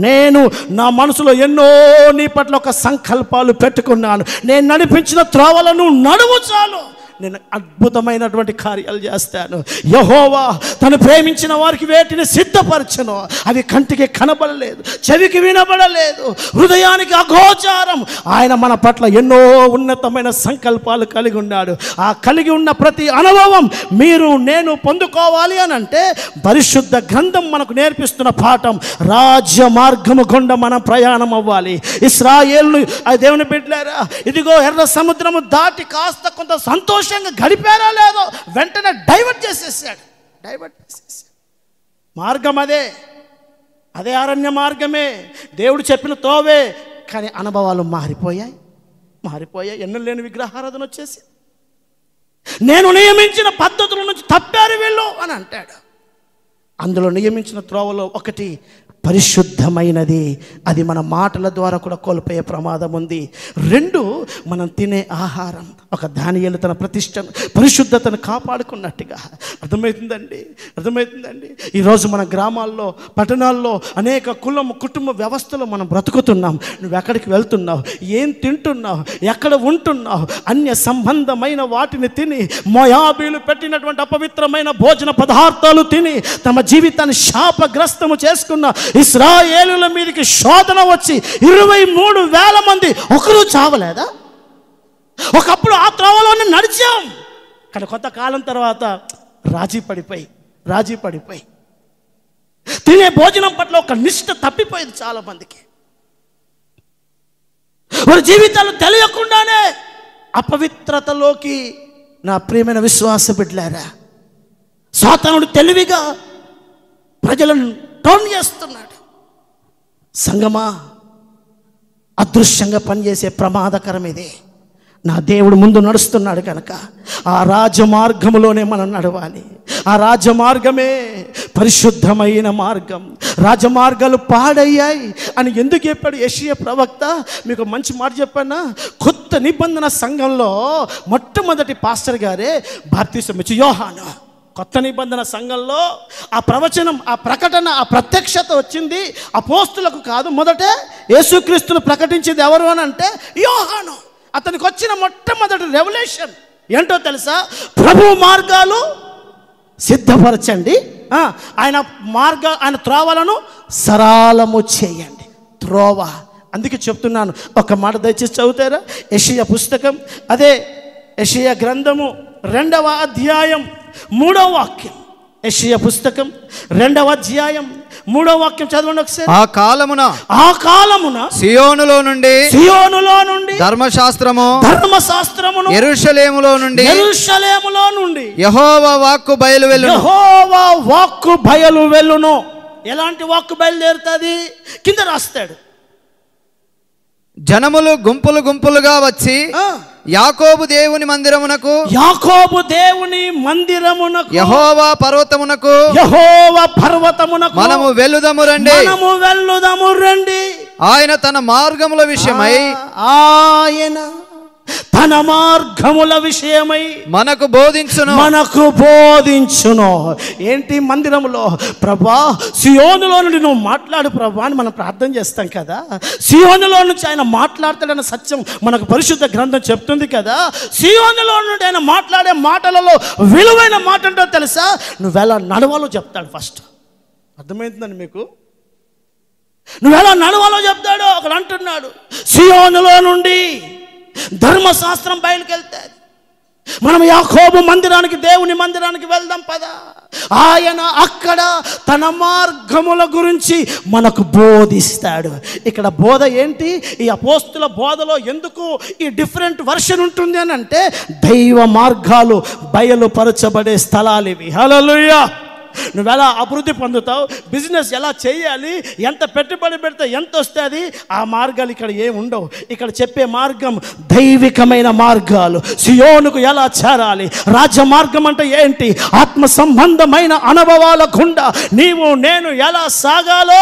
నేను నా మనసులో ఎన్నో నీ పట్ల ఒక సంకల్పాలు పెట్టుకున్నాను. నేను నడిపించిన త్రోవలో నువ్వు నడువు చాలు, నేను అద్భుతమైనటువంటి కార్యాలు చేస్తాను. యెహోవా తను ప్రేమించిన వారికి వేటిని సిద్ధపరచను, అవి కంటికి కనబడలేదు, చెవికి వినబడలేదు, హృదయానికి అగోచారం. ఆయన మన పట్ల ఎన్నో ఉన్నతమైన సంకల్పాలు కలిగి ఉన్నాడు. ఆ కలిగి ఉన్న ప్రతి అనుభవం మీరు నేను పొందుకోవాలి అని అంటే, పరిశుద్ధ గ్రంథం మనకు నేర్పిస్తున్న పాఠం, రాజ్య మార్గము గుండా మనం ప్రయాణం అవ్వాలి. ఇశ్రాయేలు దేవుని బిడ్డలారా, ఇదిగో ఎర్ర సముద్రము దాటి కాస్త కొంత సంతోషంగా గడిపారా లేదో, వెంటనే డైవర్ట్ చేసేసాడు. మార్గం అదే అరణ్య మార్గమే, దేవుడు చెప్పిన తోవే. కానీ అనుభవాలు మారిపోయాయి. ఎన్నో లేని విగ్రహారాధన వచ్చేసి, నేను నియమించిన పద్ధతుల నుంచి తప్పారు వీళ్ళు అని అంటాడు. అందులో నియమించిన త్రోవలో ఒకటి పరిశుద్ధమైనది, అది మన మాటల ద్వారా కూడా కోల్పోయే ప్రమాదం ఉంది. 2, మనం తినే ఆహారం, ఒక దానియేలు తన ప్రతిష్టను, పరిశుద్ధతను కాపాడుకున్నట్టుగా. అర్థమవుతుందండి. ఈరోజు మన గ్రామాల్లో, పట్టణాల్లో అనేక కుటుంబ వ్యవస్థలో మనం బ్రతుకుతున్నాం. నువ్వు ఎక్కడికి వెళ్తున్నావు, ఏం తింటున్నావు, ఎక్కడ ఉంటున్నావు, అన్య సంబంధమైన వాటిని తిని, మోయాబీలు పెట్టినటువంటి అపవిత్రమైన భోజన పదార్థాలు తిని తమ జీవితాన్ని శాపగ్రస్తము చేసుకున్న ఇశ్రాయేలుల మీదకి శోధన వచ్చి 23,000 మంది ఒకరు చావలేదా? ఒకప్పుడు ఆ త్రోవలోనే నడిచాం, కానీ కొంతకాలం తర్వాత రాజీ పడిపోయి తినే భోజనం పట్ల ఒక నిష్ఠ తప్పిపోయింది చాలా మందికి. వారి జీవితాలు తెలియకుండానే అపవిత్రతలోకి, నా ప్రియమైన విశ్వాస బిడ్డలారా, సాతానుడు తెలివిగా ప్రజలను టర్న్ చేస్తున్నాడు. సంగమా, అదృశ్యంగా పనిచేసే ప్రమాదకరం ఇది. నా దేవుడు ముందు నడుస్తున్నాడు కనుక ఆ రాజమార్గములోనే మనం నడవాలి. ఆ రాజమార్గమే పరిశుద్ధమైన మార్గం. రాజమార్గాలు పాడయ్యాయి అని ఎందుకు చెప్పాడు యెషయా ప్రవక్త? మీకు మంచి మాట చెప్పానా? కొత్త నిబంధన సంఘంలో మొట్టమొదటి పాస్టర్ గారే బాప్తిసం ఇచ్చి యోహాను. కొత్త నిబంధన సంఘంలో ఆ ప్రవచనం, ఆ ప్రకటన, ఆ ప్రత్యక్షత వచ్చింది అపోస్తులకు కాదు. మొదటే యేసుక్రీస్తును ప్రకటించింది ఎవరు అని అంటే యోహాను. అతనికి వచ్చిన మొట్టమొదటి రెవల్యూషన్ ఏంటో తెలుసా? ప్రభు మార్గాలు సిద్ధపరచండి, ఆయన త్రోవలను సరళము చేయండి. త్రోవ, అందుకే చెప్తున్నాను, ఒక మాట దయచేసి చదువుతారా? యెషయా పుస్తకం, అదే యెషయా గ్రంథము 2వ అధ్యాయం 3వ వాక్యం. యెషయా పుస్తకం 2వ అధ్యాయం 3వ వాక్యం చదవండి ఒకసారి. ఆ కాలమున సియోనులో నుండి ధర్మశాస్త్రమును యెరూషలేములో నుండి యెహోవా వాక్కు బయలువెళ్ళును. ఎలాంటి వాక్కు బయలుదేరుతుంది? కింద రాస్తాడు, జనములు గుంపులుగా వచ్చి యాకోబు దేవుని మందిరమునకు యెహోవా పర్వతమునకు మనము వెళ్ళుదము రండి. ఆయన తన మార్గముల విషయమై మనకు బోధించును. ఏంటి? మందిరములో ప్రభా, సియోనులో నుండి నువ్వు మాట్లాడు ప్రభా అని మనం ప్రార్థన చేస్తాం కదా. సియోనులో నుంచి ఆయన మాట్లాడతాడన్న సత్యం మనకు పరిశుద్ధ గ్రంథం చెప్తుంది కదా. సియోనులో నుండి ఆయన మాట్లాడే మాటలలో విలువైన మాట ఏంటో తెలుసా? నువ్వెలా నడవాలో చెప్తాడు ఫస్ట్. అర్థమవుతుందండి మీకు? నువ్వెలా నడవాలో చెప్తాడు. అక్కడ అంటున్నాడు, సియోనులో నుండి ధర్మశాస్త్రం బయలుకెళ్తాది. మనం యాకోబు మందిరానికి, దేవుని మందిరానికి వెళ్దాం పదా. ఆయన అక్కడ తన మార్గముల గురించి మనకు బోధిస్తాడు. ఇక్కడ బోధ ఏంటి? ఈ అపోస్తుల బోధలో ఎందుకు ఈ డిఫరెంట్ వర్షన్ ఉంటుంది అని అంటే, దైవ మార్గాలు బయలుపరచబడే స్థలాలు ఇవి. హల్లెలూయా. నువ్వు ఎలా అభివృద్ధి పొందుతావు, బిజినెస్ ఎలా చేయాలి, ఎంత పెట్టుబడి పెడితే ఎంత వస్తుంది, ఆ మార్గాలు ఇక్కడ ఏమి ఉండవు. ఇక్కడ చెప్పే మార్గం దైవికమైన మార్గాలు. సియోనుకు ఎలా చేరాలి, రాజ్య మార్గం అంటే ఏంటి, ఆత్మ సంబంధమైన అనుభవాల గుండా నీవు నేను ఎలా సాగాలో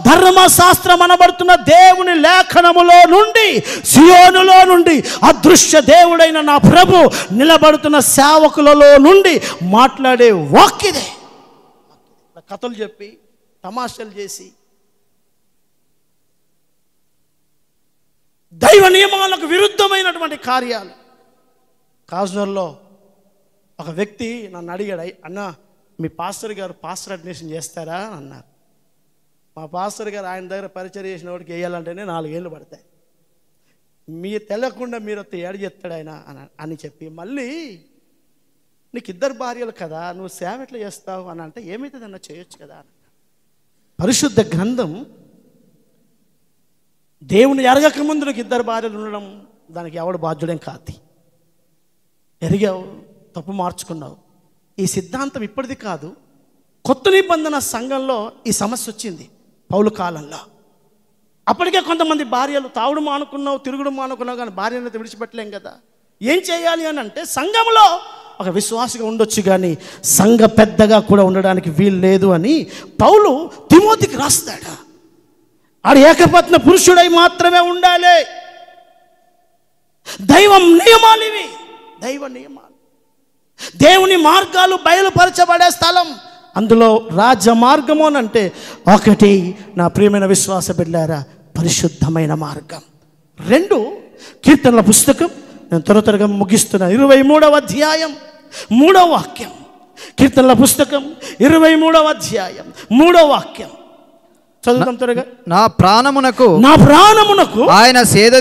ధర్మశాస్త్రం అనబడుతున్న దేవుని లేఖనములో నుండి, సియోనులో నుండి అదృశ్య దేవుడైన నా ప్రభు నిలబడుతున్న సేవకులలో నుండి మాట్లాడే వాక్యదే. కథలు చెప్పి తమాషాలు చేసి దైవ నియమాలకు విరుద్ధమైనటువంటి కార్యాలు. కాజ్నూర్లో ఒక వ్యక్తి నన్ను అడిగాడు, అన్న మీ పాస్టర్ గారు పాస్టర్ అడ్మిషన్ చేస్తారా అని అన్నారు. మా పాస్టర్ గారు ఆయన దగ్గర పరిచయం చేసిన వాడికి వేయాలంటేనే 4 ఏళ్ళు పడతాయి, మీ తెలియకుండా మీరు ఏడు చెప్తాడు ఆయన అని చెప్పి, మళ్ళీ నీకు 2 భార్యలు కదా, నువ్వు సేవ ఎట్లా చేస్తావు అని అంటే, ఏమవుతుందన్నా చేయొచ్చు కదా అని. పరిశుద్ధ గ్రంథం దేవుని ఎరగక ముందు నీకు 2 భార్యలు ఉండడం దానికి ఎవడు బాధ్యుడేం కాదు. ఎరిగావు, తప్పు మార్చుకున్నావు. ఈ సిద్ధాంతం ఇప్పటిది కాదు, కొత్త నిబంధన సంఘంలో ఈ సమస్య వచ్చింది పౌలు కాలంలో. అప్పటికే కొంతమంది భార్యలు తావుడు మానుకున్నావు, తిరుగుడు మానుకున్నావు, కానీ భార్యను విడిచిపెట్టలేం కదా. ఏం చేయాలి అని అంటే, సంఘంలో ఒక విశ్వాసిగా ఉండొచ్చు కానీ సంఘ పెద్దగా కూడా ఉండడానికి వీలు లేదు అని పౌలు తిమోతికి రాస్తాడు. ఆడు ఏకపత్న పురుషుడై మాత్రమే ఉండాలి. దైవం నియమాలు ఇవి, దైవ నియమాలు. దేవుని మార్గాలు బయలుపరచబడే స్థలం. అందులో రాజ్య మార్గము అని అంటే ఒకటి, నా ప్రియమైన విశ్వాస బిడ్డలారా, పరిశుద్ధమైన మార్గం. 2 కీర్తనల పుస్తకం, నేను త్వరగా ముగిస్తున్నా, 23వ అధ్యాయం 3వ వాక్యం. కీర్తనల పుస్తకం 23వ అధ్యాయం 3వ వాక్యం చదువుతాం త్వరగా. నా ప్రాణమునకు ఆయన సేద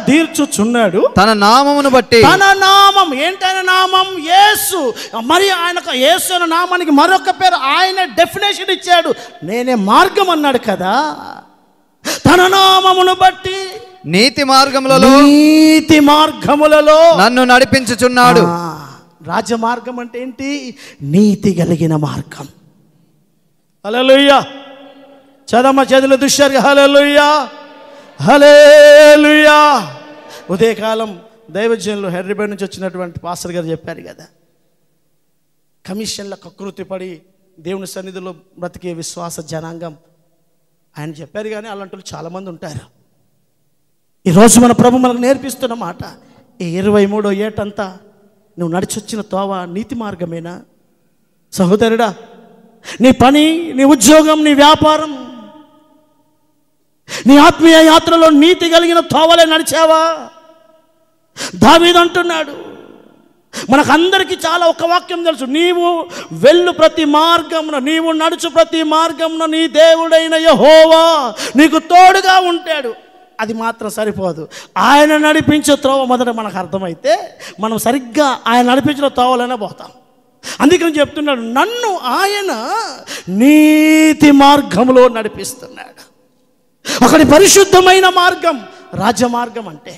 తీర్చుచున్నాడు తన నామమును బట్టి. తన నామం ఏంటైన నామం? యేసు. మరి ఆయనకు యేసు అనే నామానికి మరొక పేరు ఆయన డెఫినేషన్ ఇచ్చాడు. నేనే మార్గం అన్నాడు కదా. తన నామమును బట్టి నీతి మార్గములలో నన్ను నడిపించుచున్నాడు. రాజ్య మార్గం అంటే ఏంటి? నీతి కలిగిన మార్గం. హల్లెలూయా. చదమ్మ చేతుల దుశ్శర్గా హల్లెలూయా, హల్లెలూయా. ఉదయకాలం దైవజనులు హైదరాబాద్ నుంచి వచ్చినటువంటి పాస్టర్ గారు చెప్పారు కదా, కమిషన్ల కకృతి పడి దేవుని సన్నిధిలో బ్రతికే విశ్వాస జనాంగం ఆయన చెప్పారు. కానీ అలాంటి వాళ్ళు చాలామంది ఉంటారు. ఈరోజు మన ప్రభు మనకు నేర్పిస్తున్న మాట, ఈ 23వ ఏటంతా నువ్వు నడిచొచ్చిన తోవ నీతి మార్గమేనా? సహోదరుడా, నీ పని, నీ ఉద్యోగం, నీ వ్యాపారం, నీ ఆత్మీయ యాత్రలో నీతి కలిగిన తోవలే నడిచావా? దావీదు అంటున్నాడు, మనకందరికీ చాలా ఒక వాక్యం తెలుసు, నీవు వెళ్ళు ప్రతి మార్గమున, నీవు నడుచు ప్రతి మార్గమున నీ దేవుడైన యెహోవా నీకు తోడుగా ఉంటాడు. అది మాత్రం సరిపోదు, ఆయన నడిపించే త్రోవ మొదట మనకు అర్థమైతే మనం సరిగ్గా ఆయన నడిపించిన త్రోవలోనే పోతాం. అందుకని చెప్తున్నాడు, నన్ను ఆయన నీతి మార్గంలో నడిపిస్తున్నాడు. ఒకటి పరిశుద్ధమైన మార్గం, రాజ్య మార్గం అంటే.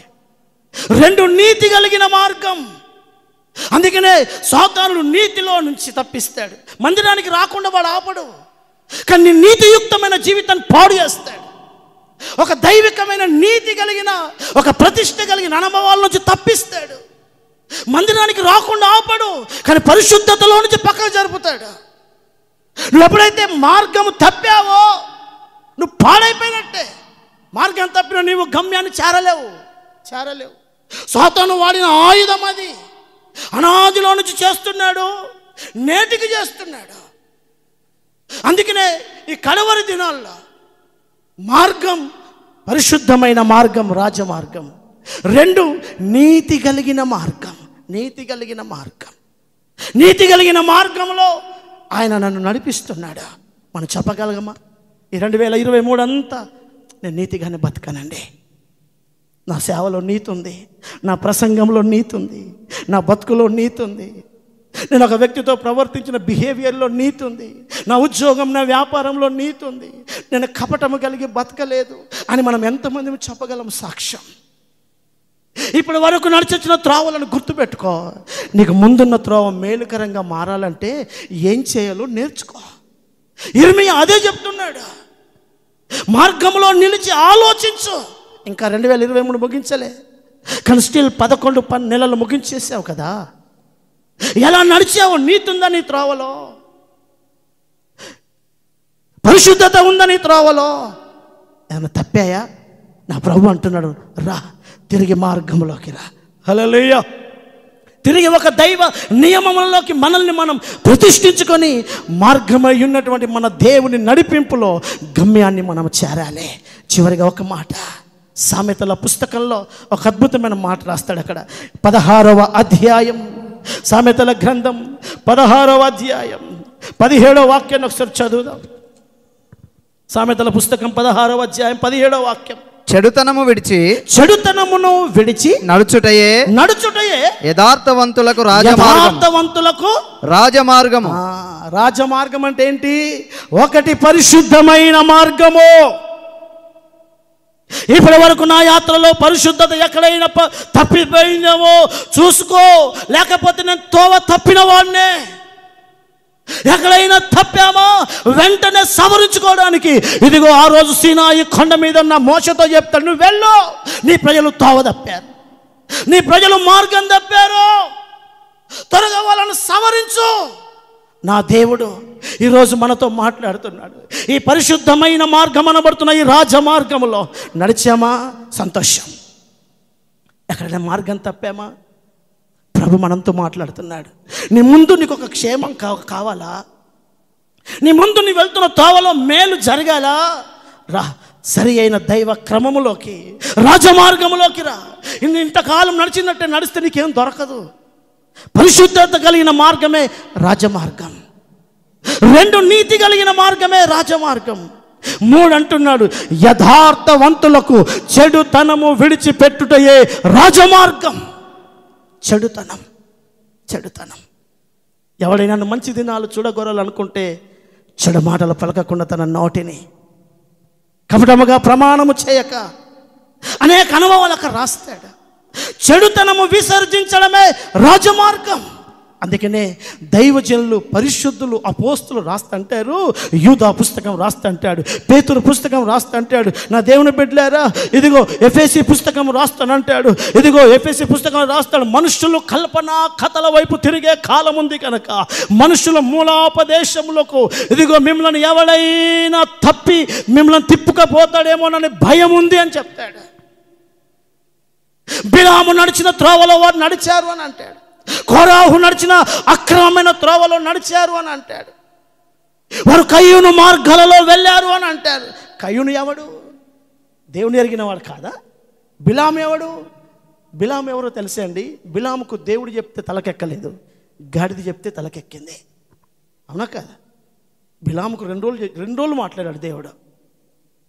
2 నీతి కలిగిన మార్గం. అందుకనే సాతానుడు నీతిలో నుంచి తప్పిస్తాడు, మందిరానికి రాకుండా వాడు ఆపడు, కానీ నీతియుక్తమైన జీవితాన్ని పాడు చేస్తాడు. ఒక దైవికమైన నీతి కలిగిన, ఒక ప్రతిష్ట కలిగిన అనుభవాల నుంచి తప్పిస్తాడు. మందిరానికి రాకుండా ఆపడు, కానీ పరిశుద్ధతలో నుంచి పక్కకు జరుపుతాడు. నువ్వు ఎప్పుడైతే మార్గము తప్పావో నువ్వు పాడైపోయినట్టే. మార్గం తప్పిన నీవు గమ్యాన్ని చేరలేవు. సాతాను వాడిన ఆయుధం అది. అనాదిలో నుంచి చేస్తున్నాడు, నేటికి చేస్తున్నాడు. అందుకనే ఈ కడవరి దినాల్లో మార్గం పరిశుద్ధమైన మార్గం, రాజమార్గం. 2 నీతి కలిగిన మార్గం. నీతి కలిగిన మార్గంలో ఆయన నన్ను నడిపిస్తున్నాడు. మనం చెప్పగలగమా? ఈ 2023 అంతా నేను నీతిగానే బతకనండి. నా సేవలో నీతి ఉంది, నా ప్రసంగంలో నీతి ఉంది, నా బతుకులో నీతి ఉంది. నేను ఒక వ్యక్తితో ప్రవర్తించిన బిహేవియర్లో నీతి ఉంది, నా ఉద్యోగం నా వ్యాపారంలో నీతి ఉంది, నేను కపటము కలిగి బతకలేదు అని మనం ఎంతమంది చెప్పగలం సాక్ష్యం? ఇప్పటి వరకు నడిచొచ్చిన త్రోవలను గుర్తుపెట్టుకో. నీకు ముందున్న త్రోవ మేలుకరంగా మారాలంటే ఏం చేయాలో నేర్చుకో. ఇర్మియా అదే చెప్తున్నాడు, మార్గంలో నిలిచి ఆలోచించు. ఇంకా 2023 ముగించలే, కానీ స్టిల్ 11 నెలలు ముగించేసావు కదా. ఎలా నడిచావు? నీతి ఉందా నీ త్రోవలో? పరిశుద్ధత ఉందా నీ త్రోవలో? ఏమైనా తప్పాయా? నా ప్రభు అంటున్నాడు, రా తిరిగి మార్గంలోకి రా. హల్లెలూయా. తిరిగి ఒక దైవ నియమంలోకి మనల్ని మనం ప్రతిష్ఠించుకొని మార్గమై ఉన్నటువంటి మన దేవుని నడిపింపులో గమ్యాన్ని మనం చేరాలి. చివరిగా ఒక మాట, సామెతల పుస్తకంలో ఒక అద్భుతమైన మాట రాస్తాడు. అక్కడ 16వ అధ్యాయం, సామెతల గ్రంథం 16వ అధ్యాయం 17వ వాక్యాన్ని ఒకసారి చదువుదాం. సామెతల పుస్తకం 16వ అధ్యాయం 17వ వాక్యం. చెడుతనమును విడిచి నడుచుటయే యథార్థవంతులకు రాజమార్గము. రాజమార్గం అంటే ఏంటి? ఒకటి పరిశుద్ధమైన మార్గము. ఇప్పటి వరకు నా యాత్రలో పరిశుద్ధత ఎక్కడైనా తప్పిపోయిందేమో చూసుకో, లేకపోతే నేను తోవ తప్పిన వాడినే. ఎక్కడైనా తప్పామో వెంటనే సవరించుకోవడానికి ఇదిగో ఆ రోజు సీనాయి కొండ మీద ఉన్న మోషతో చెప్తాడు, నువ్వు వెళ్ళు, నీ ప్రజలు తోవ తప్పారు, నీ ప్రజలు మార్గం తప్పారు, త్వరగా వాళ్ళను సవరించు. నా దేవుడు ఈరోజు మనతో మాట్లాడుతున్నాడు. ఈ పరిశుద్ధమైన మార్గం అనబడుతున్న ఈ రాజమార్గంలో నడిచామా? సంతోషం. ఎక్కడైనా మార్గం తప్పామా? ప్రభు మనతో మాట్లాడుతున్నాడు. నీ ముందు నీకు ఒక క్షేమం కావాలా? నీ ముందు నీ వెళ్తున్న తోవలో మేలు జరగాలా? రా, సరి అయిన దైవ క్రమములోకి, రాజమార్గములోకి రా. ఇంతకాలం నడిచినట్టే నడిస్తే నీకేం దొరకదు. పరిశుద్ధత కలిగిన మార్గమే రాజమార్గం. 2 నీతి కలిగిన మార్గమే రాజమార్గం. 3 అంటున్నాడు, యథార్థవంతులకు చెడుతనము విడిచిపెట్టుటయే రాజమార్గం. చెడుతనం. ఎవడైనా మంచి దినాలు చూడగొరాలనుకుంటే చెడు మాటలు పలకకుండా తన నోటిని కపటముగా ప్రమాణము చేయక అనేక అనుభవాలకు రాస్తాడు. చెడుతనము విసర్జించడమే రాజమార్గం. అందుకనే దైవజనులు, పరిశుద్ధులు, అపోస్తులు రాస్తంటారు, యూదా పుస్తకం రాస్తంటాడు, పేతురు పుస్తకం రాస్తంటాడు, నా దేవుని బిడ్డలారా ఇదిగో ఎఫెసీ పుస్తకం రాస్తానంటాడు, ఇదిగో ఎఫెసీ పుస్తకం రాస్తాడు. మనుషులు కల్పన కథల వైపు తిరిగే కాలం ఉంది కనుక మనుషుల మూలాపదేశములకు ఇదిగో మిమ్మల్ని ఎవడైనా తప్పి మిమ్మల్ని తిప్పుకపోతాడేమోనని భయం ఉంది అని చెప్తాడు. బిలాము నడిచిన త్రోవలో వారు నడిచారు అని అంటాడు. కోరాహు నడిచిన అక్రమమైన త్రోవలో నడిచారు అని అంటాడు. వారు కయ్యూను మార్గాలలో వెళ్ళారు అని అంటారు. కయ్యూను ఎవడు? దేవుని ఎరిగిన వాడు కాదా? బిలాము ఎవడు? బిలాము ఎవరో తెలుసా అండి? బిలాముకు దేవుడు చెప్తే తలకెక్కలేదు, గాడిద చెప్తే తలకెక్కింది. అవునా కాదా? బిలాముకు 2 రోజులు మాట్లాడాడు దేవుడు.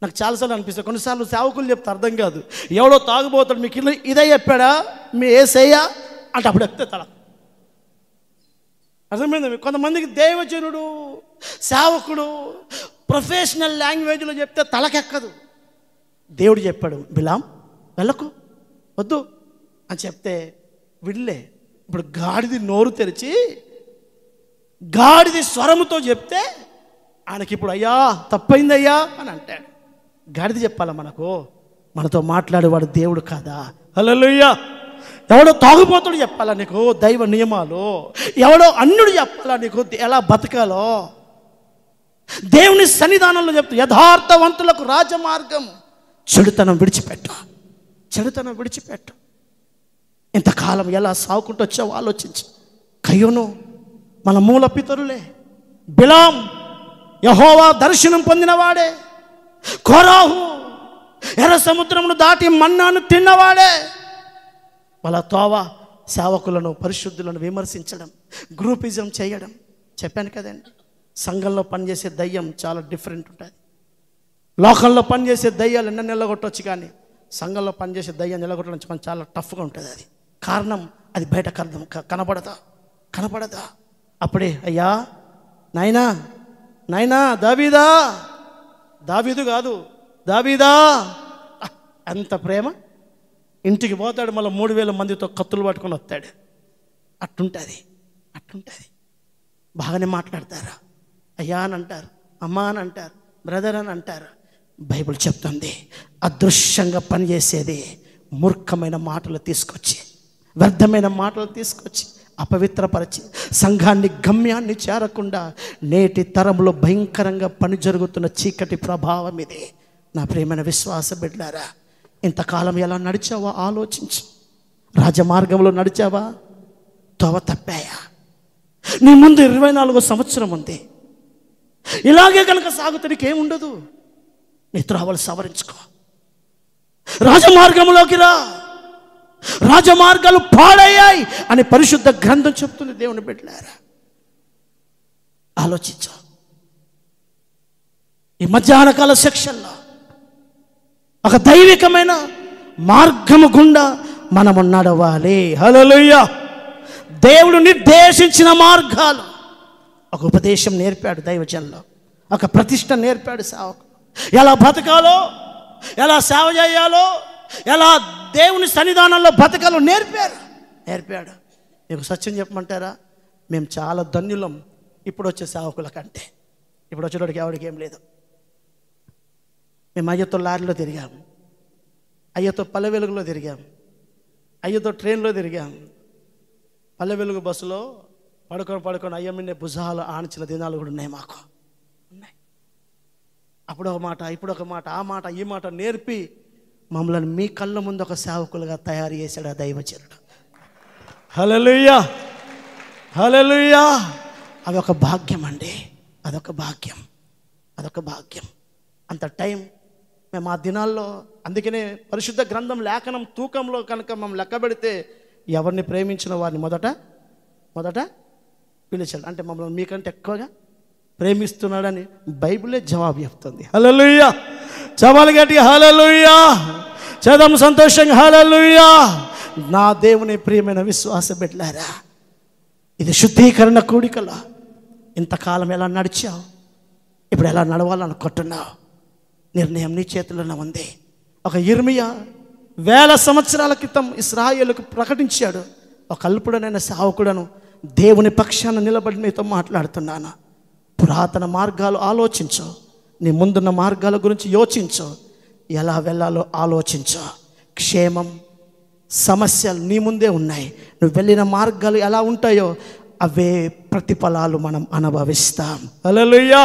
నాకు చాలాసార్లు అనిపిస్తుంది, కొన్నిసార్లు సేవకులు చెప్తే అర్థం కాదు. ఎవడో తాగుబోతాడు, మీకు ఇదే చెప్పాడా మీ యేసయ్యా అంటే అప్పుడు ఎక్కితే తల. అర్థమైంది? కొంతమందికి దైవజనుడు, సేవకుడు ప్రొఫెషనల్ లాంగ్వేజ్లో చెప్తే తలకెక్కదు. దేవుడు చెప్పాడు, బిలాం వెళ్ళకు, వద్దు అని చెప్తే విడలే. ఇప్పుడు గాడిది నోరు తెరిచి గాడిది స్వరముతో చెప్తే ఆయనకి ఇప్పుడు అయ్యా తప్పైందయ్యా అని అంటాడు. గాడిద చెప్పాలా మనకు? మనతో మాట్లాడేవాడు దేవుడు కాదా? హల్లెలూయా. ఎవడో తాగుబోతుడు చెప్పాలా నీకు దైవ నియమాలు? ఎవడో అన్యుడు చెప్పాలా నీకు ఎలా బతకాలో? దేవుని సన్నిధానంలో చెప్తూ యథార్థవంతులకు రాజమార్గం. చెడుతనం విడిచిపెట్టు. ఇంతకాలం ఎలా సాగుకుంటూ వచ్చావు ఆలోచించు. కయ్యూను మన మూల పితరులే. బిలాం యెహోవా దర్శనం పొందినవాడే. కోరాహు ఎర్ర సముద్రమును దాటి మన్నాను తిన్నవాడే. వాళ్ళ తోవ సేవకులను, పరిశుద్ధులను విమర్శించడం, గ్రూపిజం చేయడం. చెప్పాను కదండి, సంఘంలో పనిచేసే దయ్యం చాలా డిఫరెంట్ ఉంటుంది. లోకంలో పనిచేసే దయ్యాలు ఎన్న నిలగొట్టవచ్చు, కానీ సంఘంలో పనిచేసే దయ్యం నిలగొట్టడం చాలా టఫ్గా ఉంటుంది. అది కారణం అది బయటకు కనబడదా. కనపడదా? అప్పుడే అయ్యా నాయనా నాయనా దావీదా, దావీదు కాదు దావీదా, అంత ప్రేమ. ఇంటికి పోతాడు, మళ్ళీ 3000 మందితో కత్తులు పట్టుకొని వస్తాడు. అట్టుంటుంది. బాగానే మాట్లాడతారా? అయ్యా అని అంటారు, అమ్మా అని అంటారు, బ్రదర్ అని అంటారు. బైబిల్ చెప్తుంది అదృశ్యంగా పనిచేసేది మూర్ఖమైన మాటలు తీసుకొచ్చి, వ్యర్థమైన మాటలు తీసుకొచ్చి అపవిత్రపరిచి సంఘాన్ని గమ్యాన్ని చేరకుండా నేటి తరంలో భయంకరంగా పని జరుగుతున్న చీకటి ప్రభావం ఇది. నా ప్రియమైన విశ్వాస బిడ్డలారా, ఇంతకాలం ఎలా నడిచావో ఆలోచించు. రాజమార్గంలో నడిచావా? తోవ తప్పాయా? నీ ముందు 24 సంవత్సరం ఉంది. ఇలాగే కనుక సాగుతూ నీకేముండదు. నీ త్రోవలు సవరించుకో, రాజమార్గంలోకి రా. రాజమార్గాలు పాడయ్యాయి అని పరిశుద్ధ గ్రంథం చెప్తుంది. దేవుని బిడ్డలారా ఆలోచించు. ఈ మధ్యాహ్న కాల సెక్షన్లో ఒక దైవికమైన మార్గము గుండా మనము నడవాలి. హల్లెలూయా. దేవుడు నిర్దేశించిన మార్గాలు, ఒక ఉపదేశం నేర్పాడు దైవజనులు, ఒక ప్రతిష్ట నేర్పాడు సేవకు. ఎలా బతకాలో, ఎలా సేవ చేయాలో, ఎలా దేవుని సన్నిధానంలో బతకాలో నేర్పాడు. మీకు సత్యం చెప్పమంటారా? మేము చాలా ధన్యులం ఇప్పుడు వచ్చే సేవకుల కంటే. ఇప్పుడు వచ్చేటోడికి ఎవరికి ఏం లేదు. మేము అయ్యతో లారీలో తిరిగాము, అయ్యతో పల్లె వెలుగులో తిరిగాము, అయ్యతో ట్రైన్లో తిరిగాము. పల్లె వెలుగు బస్సులో పడుకొని అయ్య మిన్నే భుజాలు ఆనిచిన దినాలు కూడా ఉన్నాయి, మాకు ఉన్నాయి. అప్పుడు ఒక మాట, ఇప్పుడు ఒక మాట, ఆ మాట ఈ మాట నేర్పి మమ్మల్ని మీ కళ్ళ ముందు ఒక సేవకులుగా తయారు చేశాడు ఆ దైవజనుడు. హల్లెలూయా, హల్లెలూయా. అదొక భాగ్యం అండి, అదొక భాగ్యం. అంత టైం మేము ఆ దినాల్లో, అందుకనే పరిశుద్ధ గ్రంథం లేఖనం తూకంలో కనుక మనం లెక్క పెడితే ఎవరిని ప్రేమించిన వారిని మొదట పిలిచాడు. అంటే మమ్మల్ని మీకంటే ఎక్కువగా ప్రేమిస్తున్నాడని బైబిలే జవాబు చెప్తుంది. హల్లెలూయా. చవాలు గట్టిగా హల్లెలూయా. చదం సంతోషంగా హల్లెలూయా. నా దేవుని ప్రియమైన విశ్వాస బిడ్డలారా, ఇది శుద్ధీకరణ కూడికలో ఇంతకాలం ఎలా నడిచావు, ఇప్పుడు ఎలా నడవాలనుకుంటున్నావు? నిర్ణయం నీ చేతుల్లోనే ఉంది. ఒక యిర్మీయా 1000 సంవత్సరాల క్రితం ఇశ్రాయేలుకు ప్రకటించాడు. ఒక అల్పుడనైన సేవకుడను దేవుని పక్షాన నిలబడి నీతో మాట్లాడుతున్నాను. పురాతన మార్గాలు ఆలోచించు, నీ ముందున్న మార్గాల గురించి యోచించు, ఎలా వెళ్ళాలో ఆలోచించు. క్షేమం, సమస్యలు నీ ముందే ఉన్నాయి. నువ్వు వెళ్ళిన మార్గాలు ఎలా ఉంటాయో అవే ప్రతిఫలాలు మనం అనుభవిస్తాం. హల్లెలూయా.